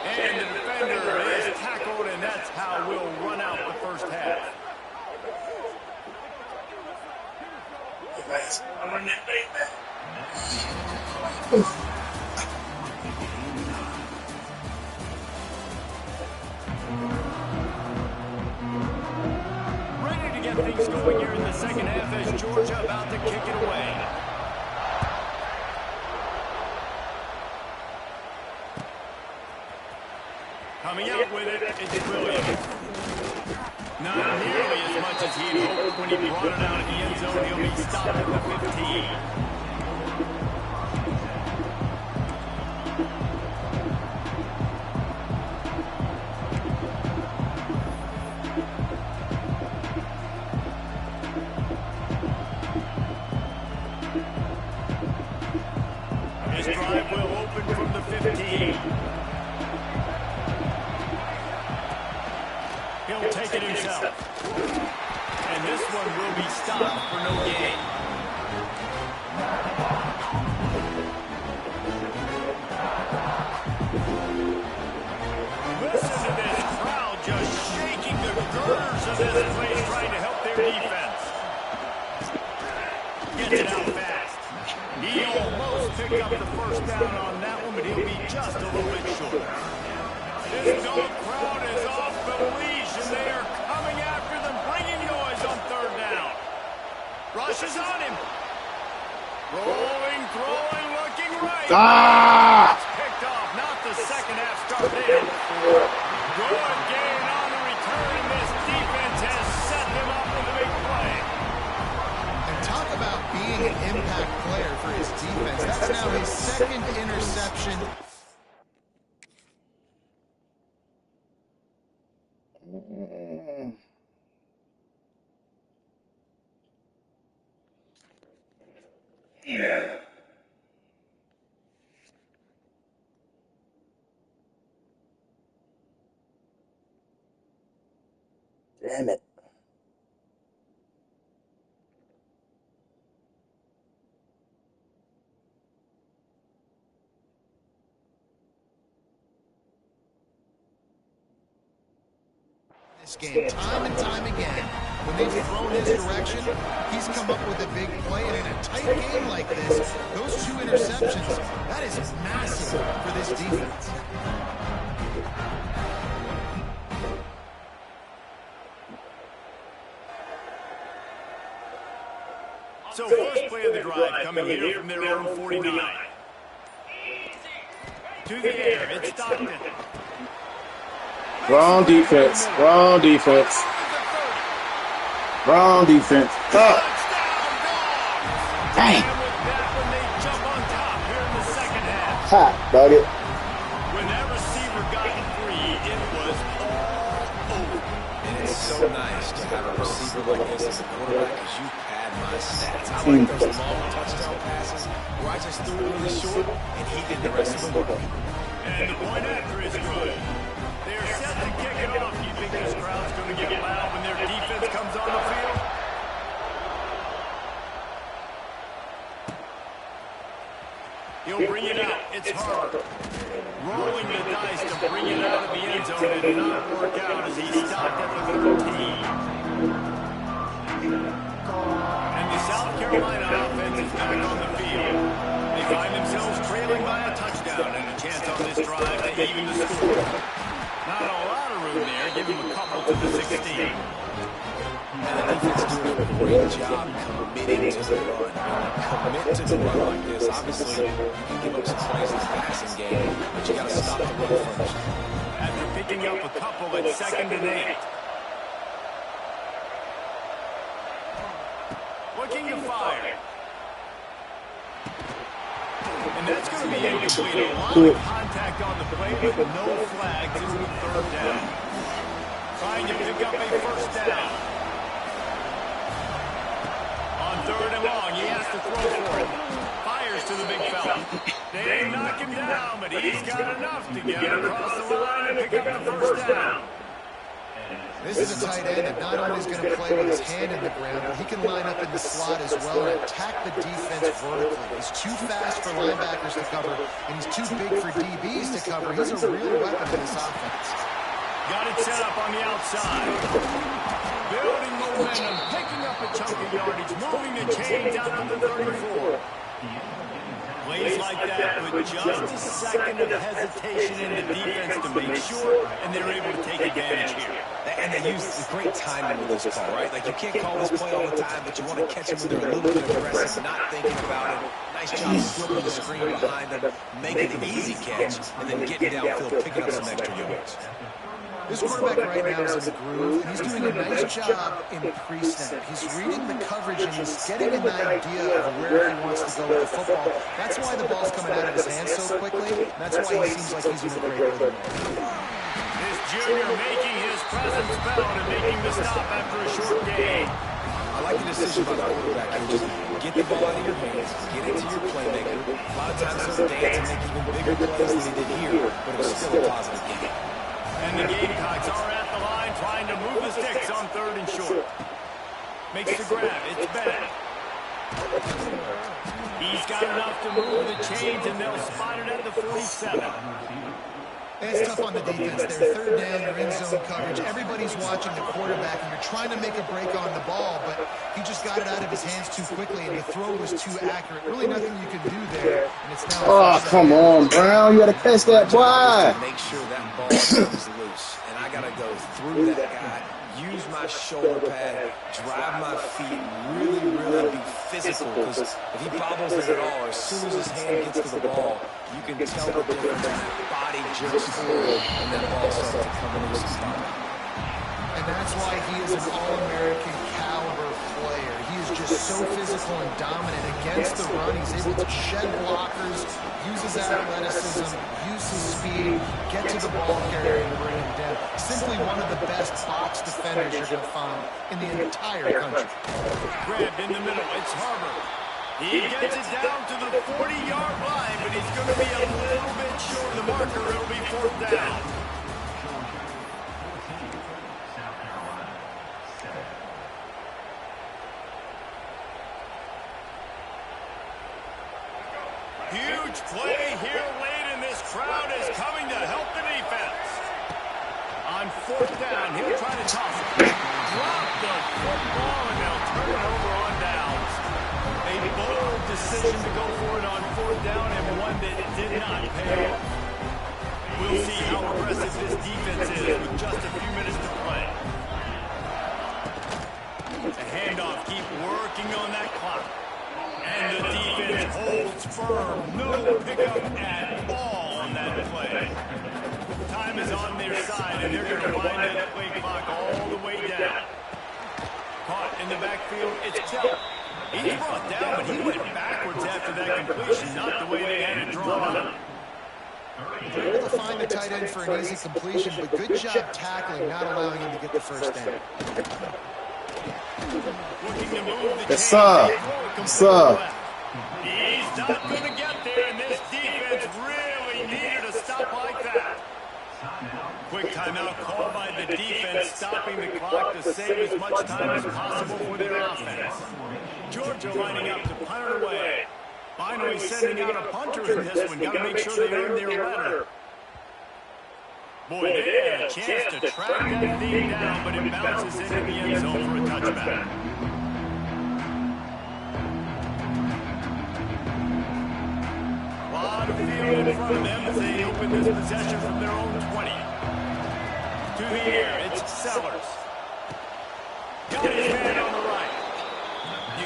And the defender is tackled, and that's how we'll run out the first half. Ready to get things going here in the second half as Georgia about to kick it away. Coming out with it, it's Williams. Not nearly as much as he'd hoped when he brought it out of the end zone. He'll be stopped at the 15. His drive will open from the 15. He'll take it himself. And this one will be stopped for no gain. Listen to this crowd just shaking the girders of this place, trying to help their defense. Gets it out fast. He almost picked up the first down on that one, but he'll be just a little bit short. This dog crowd is off the leash, and they are coming after them, bringing noise on third down. Rush is on him. Rolling, throwing, looking right. It's picked off, not the second half start in. Good gain on the return, and this defense has set him up with a big play. And talk about being an impact player for his defense. That's now his second interception. Damn it. This game, time and time again, when they've thrown his direction, he's come up with a big play. And in a tight game like this, those two interceptions, that is massive for this defense. So first play of the drive coming here from their own 49. To the air, it's Stockton. Wrong defense. Wrong defense. Wrong defense. Oh. Dang. And with that one, they jump on top here in the second half. Hot, dog it. When that receiver got free, it was all over. And it's so nice to have a receiver like this as a quarterback because you pad my stats. I like those long touchdown passes where I just threw it really short and he did the rest of the work. And the point after is good. They're set to kick it off. You think this crowd's going to get loud when their defense comes on the field? He'll bring it out. It's hard. Rolling the dice to bring it out of the end zone did not work out as he stopped at the 13. And the South Carolina offense is back on the field. They find themselves trailing by a touchdown and a chance on this drive to even the score. Not a lot of room there. Give him a couple to the 16. And the defense is doing a great job committing to the run. Commit to the run like this. Obviously, you can give up some plays in the passing game, but you got to stop the run first. After picking up a couple at 2nd and 8. Looking to fire. And that's going to be incomplete. A lot of contact on the play, but no flags into the third down. Trying to pick up a first down. On 3rd and long, he has to throw for it. Fires to the big fella. They knock him down, but he's got enough to get across the line and pick up the first down. This is a tight end that not only is going to play with his hand in the ground, but he can line up in the slot as well and attack the defense vertically. He's too fast for linebackers to cover, and he's too big for DBs to cover. He's a real weapon in this offense. Got it set up on the outside. Building momentum, picking up a chunk of yardage, moving the chains out to the 34. Play plays like that with just a second of hesitation in the defense to make sure, and they're able to take advantage here. And they use the great timing with this call, right? Like, you can't call this play all the time, but you want to catch them when they're a little bit aggressive, not thinking about it. Nice job flipping the screen behind them, making an easy catch, and then getting downfield, picking up some extra yards. This quarterback right now is in the groove, and he's doing a nice job in pre-snap. He's reading the coverage, and he's getting an idea of where he wants to go with the football. That's why the ball's coming out of his hands so quickly. That's why he seems like he's in a great rhythm. This junior making his presence felt and making the stop after a short gain. I like the decision by the quarterback here. Just get the ball out of your hands, get it to your playmaker. A lot of times he'll dance and make even bigger plays than he did here, but it's still a positive game. And the Gamecocks are at the line trying to move the sticks on 3rd and short. Makes the grab. It's Bennett. He's got enough to move the chains, and they'll spot it at the 47. It's tough on the defense there. 3rd down, you're in zone coverage. Everybody's watching the quarterback, and you're trying to make a break on the ball, but he just got it out of his hands too quickly, and the throw was too accurate. Really nothing you can do there, and it's now... Oh, come on, Brown. You got to catch that boy. Make sure that ball comes loose, and I got to go through that guy, use my shoulder pad, drive my feet, really be physical, because if he bobbles it at all, as soon as his hand gets to the ball, you can tell the difference. Body jerks forward, and that ball starts to come in loose and stop. And that's why he is an All-American caliber player. He is just so physical and dominant against the run. He's able to shed blockers, use his athleticism, use his speed, get to the ball carrier and bring him down. Simply one of the best box defenders you're going to find in the entire country. Grabbed in the middle. It's Harbor. He gets it down to the 40-yard line, but he's going to be a little bit short of the marker. It'll be 4th down. Huge play here late, and this crowd is coming to help the defense. On 4th down, he'll try to toss it. Drop the football, and they'll turn it over on downs. A bold decision to go for it on 4th down, and one that did not pay off. We'll see how aggressive this defense is with just a few minutes to play. The handoff, keep working on that clock. And the defense holds firm. No pickup at all on that play. Time is on their side, and they're going to wind that play clock all the way down. Caught in the backfield, it's Keller. He's brought down, but he went backwards after that completion, not the way they had it drawn up. Able to find the tight end for an easy completion, but good job tackling, not allowing him to get the first down. Yes, sir. Yes, sir. He's not going to get there, and this defense really needed a stop like that. Quick timeout called by the defense, stopping the clock to save as much time as possible for their offense. Georgia lining up to punt it away. Finally sending out a punter in this one. Got to make sure they earn their letter. Boy, they had a chance to track that thing down, but it bounces into the end zone for a touchback. A lot of field in front of them as they open this possession from their own 20. To the air, it's Sellers. Got his man on the right.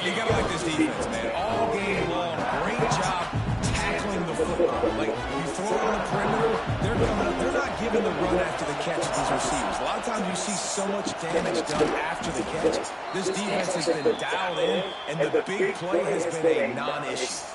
You got to like this defense, man. All game long, great job tackling the football. Like, you throw it on the perimeter, they're coming up. They're not giving the run after the catch of these receivers. A lot of times you see so much damage done after the catch. This defense has been dialed in, and the big play has been a non-issue.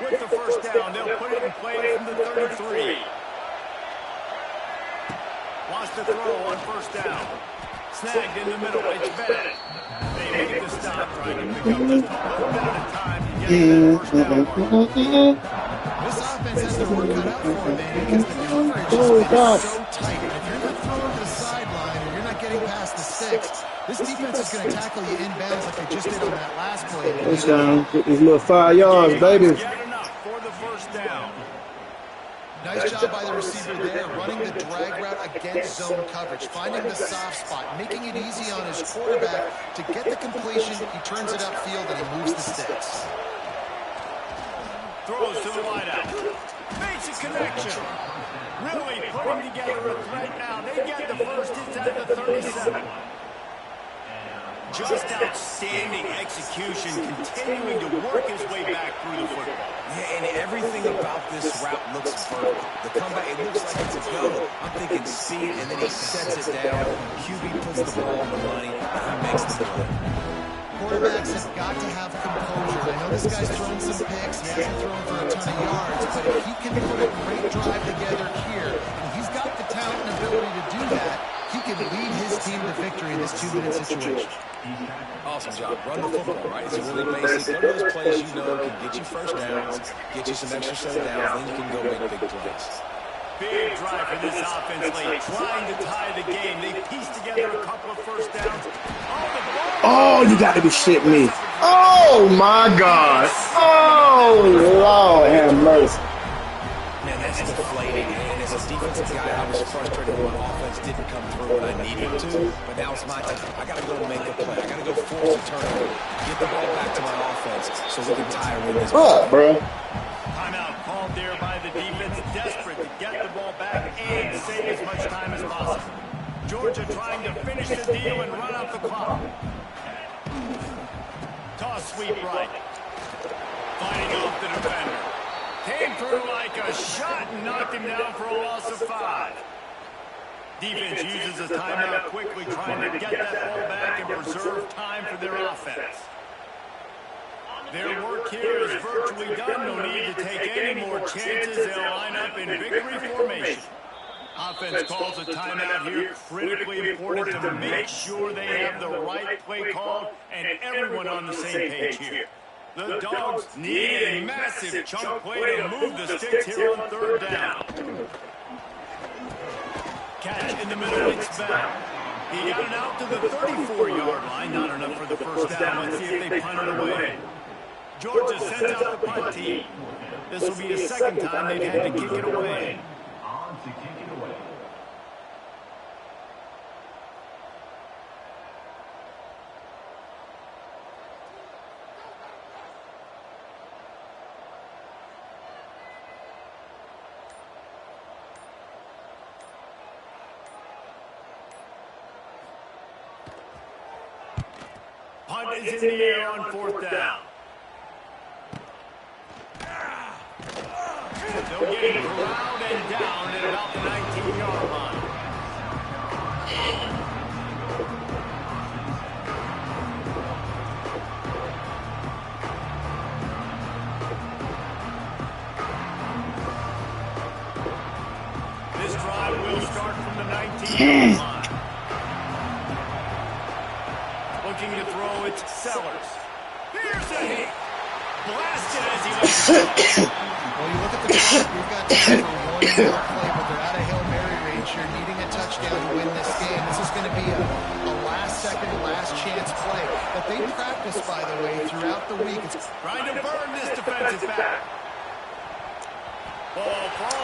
With the first down, they'll put it in play from the 33. Wants to throw on first down. Snagged in the middle. It's Bennett. They make the stop, trying to pick up just a little bit of time to get that first down mark. This offense has their work cut out for them, man, because the coverage is so tight. If you're not throwing to the sideline and you're not getting past against the sticks, this defense is going to tackle you inbounds like they just did on that last play. Touchdown. Get these little 5 yards, baby. Get enough for the first down. Nice job by the receiver there, running the drag route against zone coverage, finding the soft spot, making it easy on his quarterback to get the completion. He turns it upfield and he moves the sticks. Throws to the wideout. Makes a connection. Really putting together a threat now. They get the first. It's at the 37. Just outstanding execution, continuing to work his way back through the football. Yeah, and everything about this route looks vertical. The comeback, it looks like it's a go. I'm thinking speed, and then he sets it down. QB puts the ball on the money, and he makes the play. Quarterbacks have got to have composure. I know this guy's thrown some picks. He hasn't thrown for a ton of yards, but if he can put a great drive together here, and he's got the talent and ability to do that, he can lead his team to victory in this 2-minute situation. Awesome job. Run the football, right? It's really basic. Go to those plays you know can get you first downs, get you some extra set downs, then you can go make big plays. Big drive for this offense late, trying to tie the game. They pieced together a couple of first downs. Oh, you got to be shitting me. Oh, my God. Oh, Lord have mercy. Man, that's deflating. And as a defensive guy, I was frustrated when my offense didn't come through when I needed to. But now it's my time. I got to go make a play. I got to go force a turnover, get the ball back to my offense so we can tie or win this game. What, bro? Timeout called there by the defense, desperate to get the ball back and save as much time as possible. Georgia trying to finish the deal and run out the clock. Toss sweep right. Fighting off the defender. Came through like a shot and knocked him down for a loss of 5. Defense uses a timeout quickly, trying to get that ball back and preserve time for their offense. Their work here is virtually done. No need to take any more chances. They'll line up in victory formation. Offense calls a timeout here. Critically important to make sure they have the right play called and everyone on the same page here. The Dogs need a massive chunk play to move the sticks here on third down. Catch in the middle, it's back. He got it out to the 34-yard line. Not enough for the first down. Let's see if they punt it away. Georgia sends out the punt team. This will be the second time they've had to kick it away. Punt is in the air on fourth down. They'll get it corralled and down at about the 19-yard line. This drive will start from the 19-yard line. Looking to throw, it's Sellers. Here's a hit. Blasted as he lets Well, you look at the clock, we've got time for one more play, but they're out of Hail Mary range here, needing a touchdown to win this game. This is going to be a last-second, last-chance play that they practice, by the way, throughout the week. It's trying to burn this defensive back.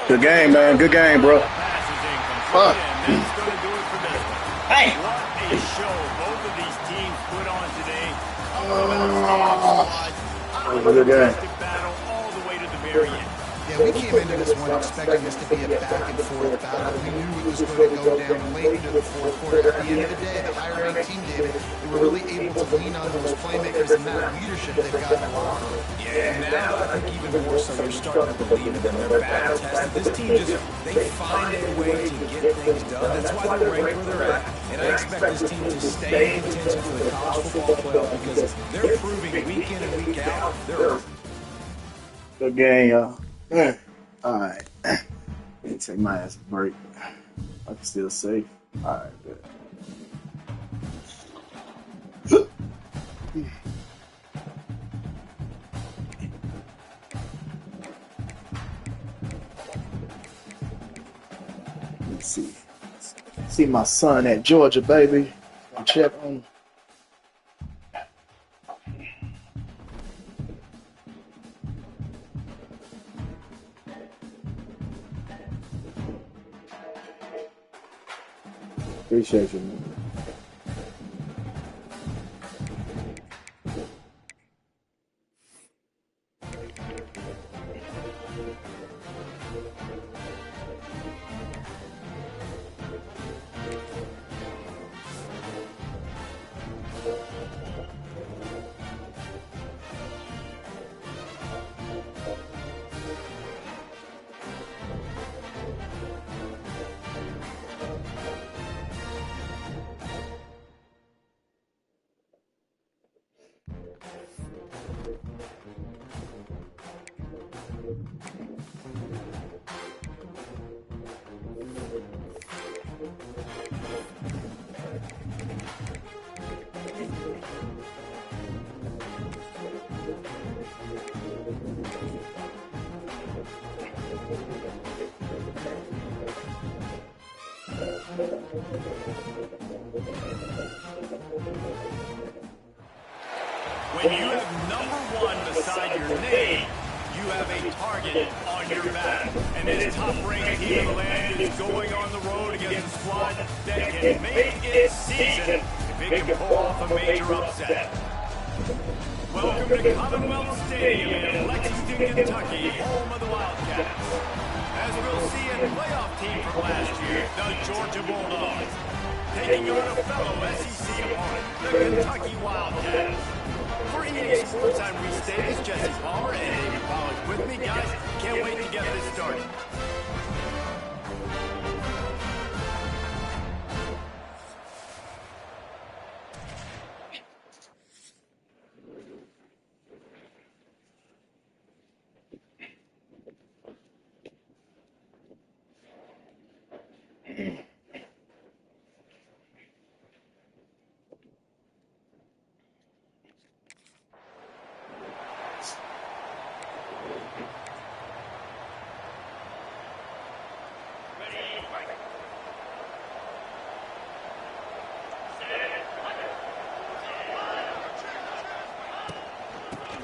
Good game, man. Good game, bro. Pass is incomplete, and that's going to do it for this one. Hey. What a show both of these teams put on today. Good game. Battle all the way to the very end. Yeah, we came into this one expecting this to be a back-and-forth battle. We knew it was going to go down late into the fourth quarter. At the end of the day, the higher-ranked team, David, they were really able to lean on those playmakers and that leadership they've got in the locker room. Yeah, and now I think even more so, you're starting to believe in them. They're battle-tested. This team just, they find a way to get things done. That's why they're ranked where they're at. And I expect this team to stay in contention for the college football playoff because they're proving week in and week out. They're Good game, y'all. All right. Let me take my ass a break. I can still safe. All right, good. Let's see. See my son at Georgia, baby. check on. Appreciate you, man. When you have number 1 beside your name, you have a target on your back. And this top-ranked team in the land is going on the road against a squad that can make its season if it can pull off a major upset. Welcome to Commonwealth Stadium in Lexington, Kentucky, home of the Wildcats. As we'll see a playoff team from last year, the Georgia Bulldogs, taking on a fellow SEC opponent, the Kentucky Wildcats. For EA Sports, I'm Reese Davis, Jesse Palmer, and David Pollack with me. Guys, can't wait to get this started.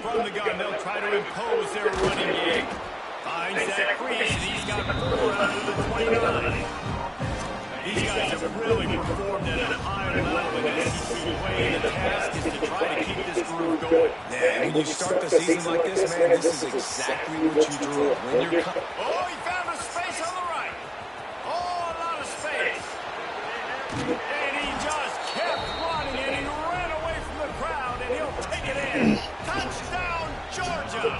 From the gun, they'll try to impose their running game. Finds that crease, and he's got 4 out of the 29. These guys have really performed at a high level in SEC play, and the task is to try to keep this groove going. Yeah, when you start the season like this, man, this is exactly what you drew up. When you're Oh, he found a space on the right. Oh, a lot of space. And he just kept running, and he ran away from the crowd, and he'll take it in. Touchdown, Georgia!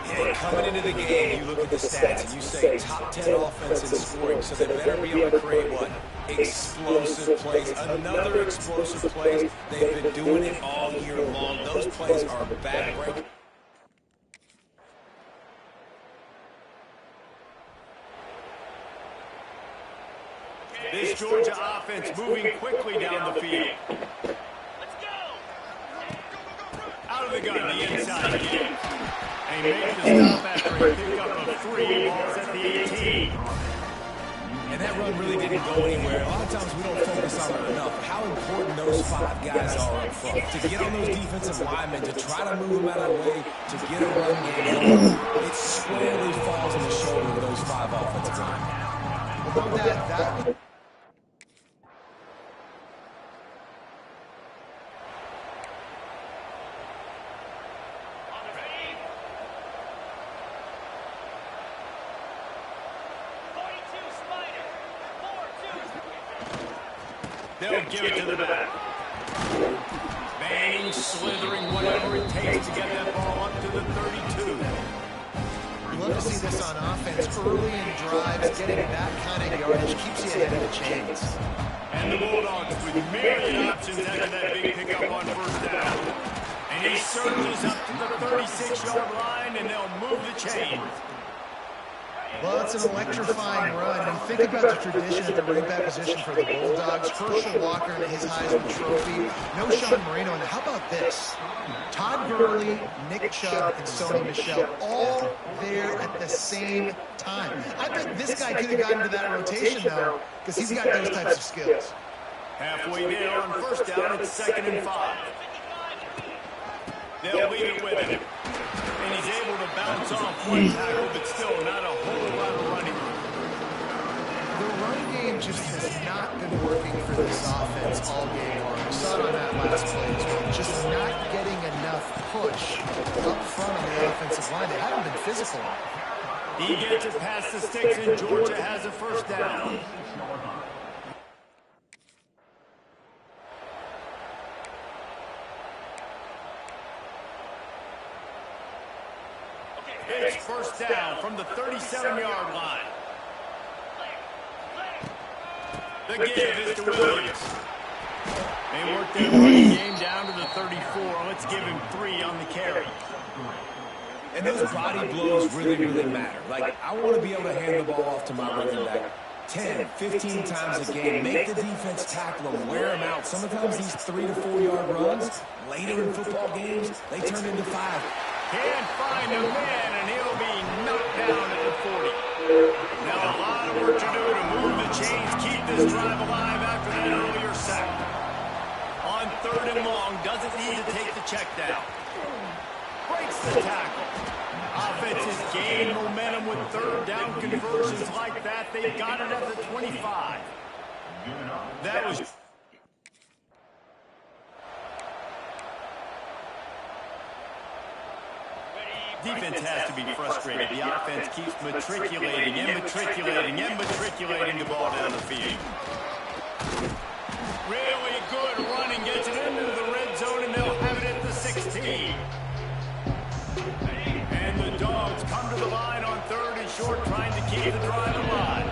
Yeah, coming into the game, you look at the stats and you say top 10 offense in scoring, so they better be able to create what? Explosive plays. Another explosive plays. They've been doing it all year long. Those plays are backbreaking. This Georgia offense moving quickly down the field. Out of the gun, the inside kick. And he makes the stop after a pickup of 3 balls at the 18. And that run really didn't go anywhere. A lot of times we don't focus on it enough. How important those 5 guys are up front. To get on those defensive linemen, to try to move them out of the way, to get a run game going, it squarely falls on the shoulder of those 5 offensive linemen. Well, that They'll give it to the back. Bang, slithering, whatever it takes to get that ball up to the 32. You love to see this on offense. Early in drives, getting that kind of yardage keeps you ahead of the chains. And the Bulldogs with myriad options after that big pickup on first down. And he surges up to the 36-yard line, and they'll move the chains. Well, it's an electrifying run. And think about the tradition at the running back position for the Bulldogs. Herschel Walker and his Heisman Trophy. No Sean Marino. And how about this? Todd Gurley, Nick Chubb, and Sony Michel all there at the same time. I bet this guy could have gotten to that rotation, though, because he's got those types of skills. Halfway there on first down, it's 2nd and 5. They'll leave it with him. And he's able to bounce off one tackle, but still not a whole lot of running room. The run game just has not been working for this offense all game long. We saw it on that last play as well. Just not getting enough push up front on the offensive line. They haven't been physical. He gets it past the sticks, and Georgia has a first down. It's first down from the 37-yard line. The give is to Williams. They work their running game down to the 34. Let's give him 3 on the carry. And those body blows really matter. Like, I want to be able to hand the ball off to my running back 10, 15 times a game. Make the defense tackle them, wear them out. Sometimes these 3 to 4 yard runs, later in football games, they turn into 5. Can't find a man, and he'll be knocked down at the 40. Now a lot of work to do to move the chains, keep this drive alive after that earlier sack. On 3rd and long, doesn't need to take the check down. Breaks the tackle. Offense has gained momentum with 3rd down conversions like that. They got it at the 25. That was... Defense has to be frustrated. The offense keeps matriculating the ball down the field. Really good running, gets it into the red zone, and they'll have it at the 16. And the Dogs come to the line on 3rd and short, trying to keep the drive alive.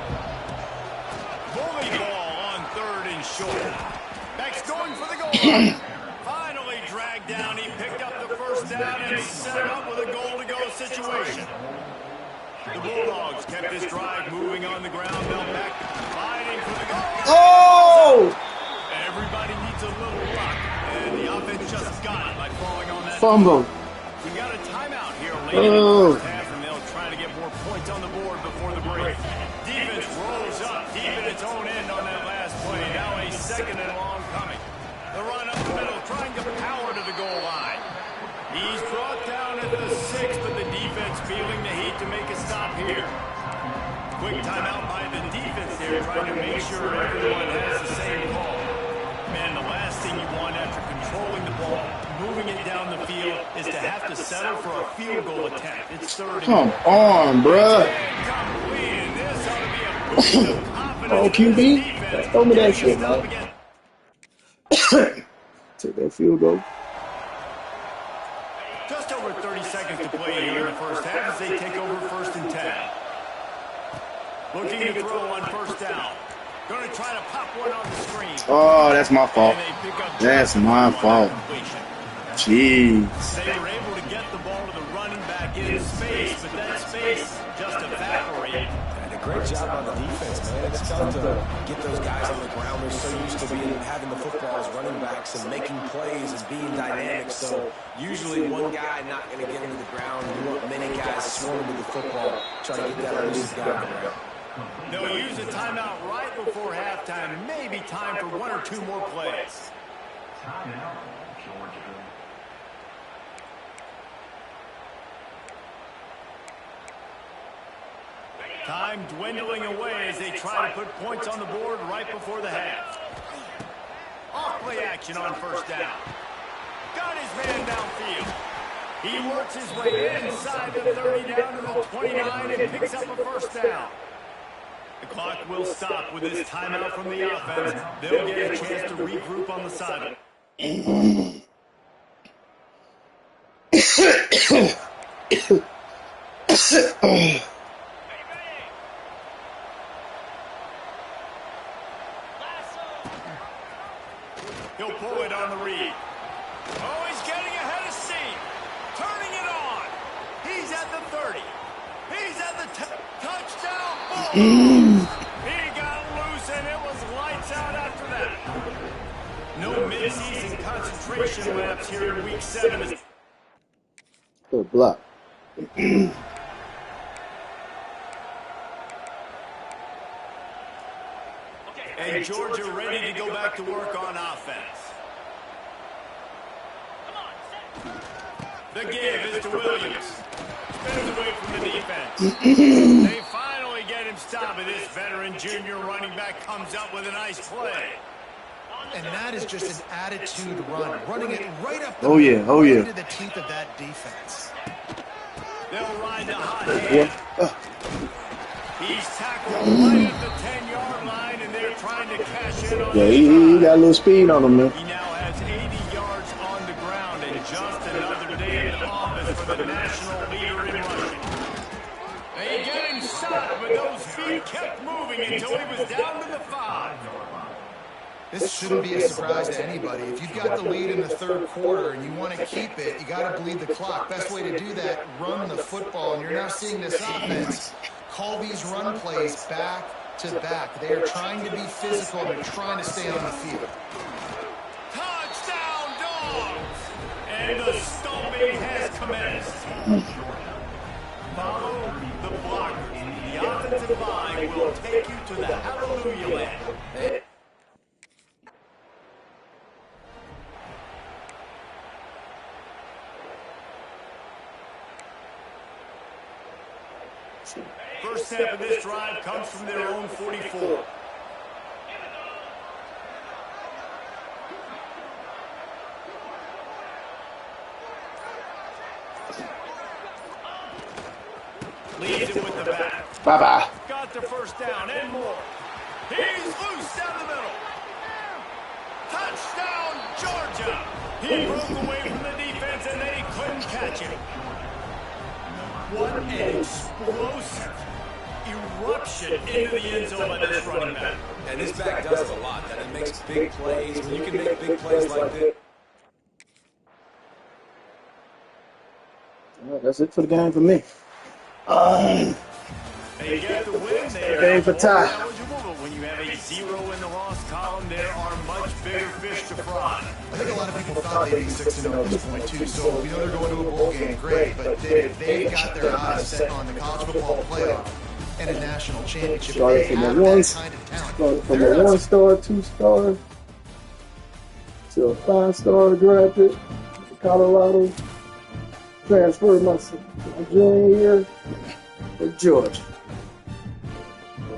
Bully ball on 3rd and short. Beck's going for the goal line. Finally dragged down. He picked up the first down and set him up with a goal-to-go situation. The Bulldogs kept this drive moving on the ground. They'll back fighting for the goal. Oh! Everybody needs a little luck, and the offense just got it by falling on that. Fumble. We got a timeout here late in the first half, and they'll try to get more points on the board before the break. Defense rolls up deep in its own end on that last play. Now a 2nd and long coming. The run up the middle, trying to power to the goal line. He's brought down at the 6, but the defense feeling the heat to make a stop here. Quick timeout by the defense there, trying to make sure everyone has the same call. Man, the last thing you want after controlling the ball, moving it down the field, is to have to settle for a field goal attempt. It's 3rd and Come on, bruh. This ought to be a boost of confidence. Oh, QB. Throw me that shit, man. Take that field goal. Just over 30 seconds to play here in the first half as they take over 1st and 10. Looking to throw on first down. Going to try to pop one on the screen. Oh, that's my fault. That's my fault. Jeez. They were able to get the ball to the running back in space, but that space just evaporated. And a great job on the defense, man. It's tough to get those guys on the ground. They're so used to having the football as running backs and making plays and being dynamic. So usually one guy not going to get into the ground. You want many guys swarming to the football, trying to get that elusive guy on the ground. They'll use a timeout right before halftime. Maybe time for 1 or 2 more plays. Time dwindling away as they try to put points on the board right before the half. Off-play action on first down. Got his man downfield. He works his way inside the 30 down to the 29 and picks up a first down. The clock will stop with this timeout from the offense. They'll get a chance to regroup on the sideline. He'll pull it on the read. Oh, he's getting ahead of steam. Turning it on. He's at the 30. He's at the touchdown. He got loose, and it was lights out after that. No mid-season concentration laps here in Week 7. Good block. And Georgia ready to go back to work on offense. The give is to Williams. Spins away from the defense. They finally get him stopped, and this veteran junior running back comes up with a nice play. And that is just an attitude run, running it right up the into the teeth of that defense. They'll ride the hot hand. He's tackled right at the 10-yard line, and they're trying to cash in on he got a little speed on him, man. He now has 80 yards on the ground, and just another day in office for the national leader in rushing. They get him stopped, but those feet kept moving until he was down to the 5. This shouldn't be a surprise to anybody. If you've got the lead in the third quarter and you want to keep it, you got to bleed the clock. Best way to do that, run the football. And you're now seeing this offense call these run plays back to back. They are trying to be physical and they're trying to stay on the field. Touchdown, Dogs! And the stomping has commenced. Follow the blockers. The offensive line will take you to the hallelujah land. First step of this drive comes from their own 44. Leads it with the back. Bye-bye. Got the first down and more. He's loose down the middle. Touchdown, Georgia. He broke away from the defense and they couldn't catch him. What an explosive eruption into the end zone by this running back. And this back does it a lot. That it makes big plays. When you can make big plays like this. Well, that's it for the game for me. They get the win. They Game for tie. eligible, but when you have a 0 in the loss column, there are much bigger fish to fry. I think a lot of people thought they'd be 6-0 at this point, too. So we know they're going to a bowl game, great. But they've got their eyes set on the college football playoff and a national championship. Started They from have a that kind of talent. Started from a 1-star, 2-star, to a 5-star drafted to Colorado. Transferred my junior year to Georgia.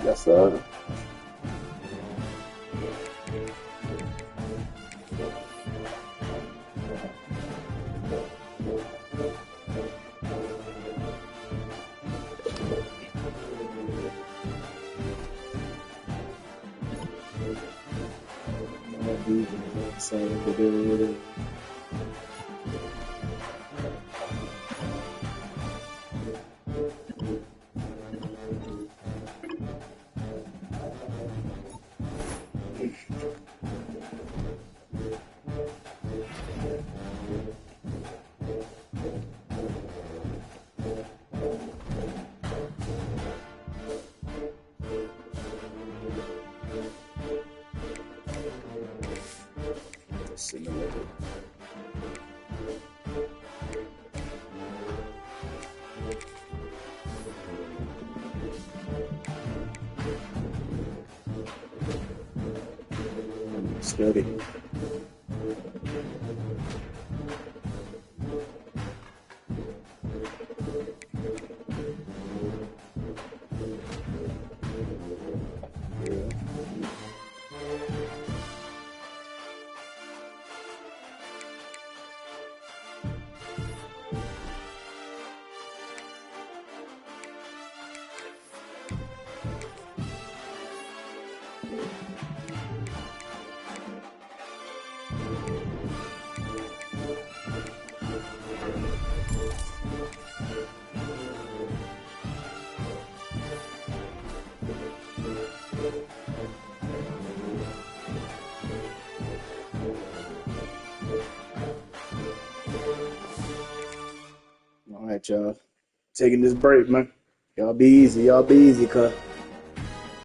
Yes, sir. Simulated. Steady. All right, y'all. Taking this break, man. Y'all be easy, cuz.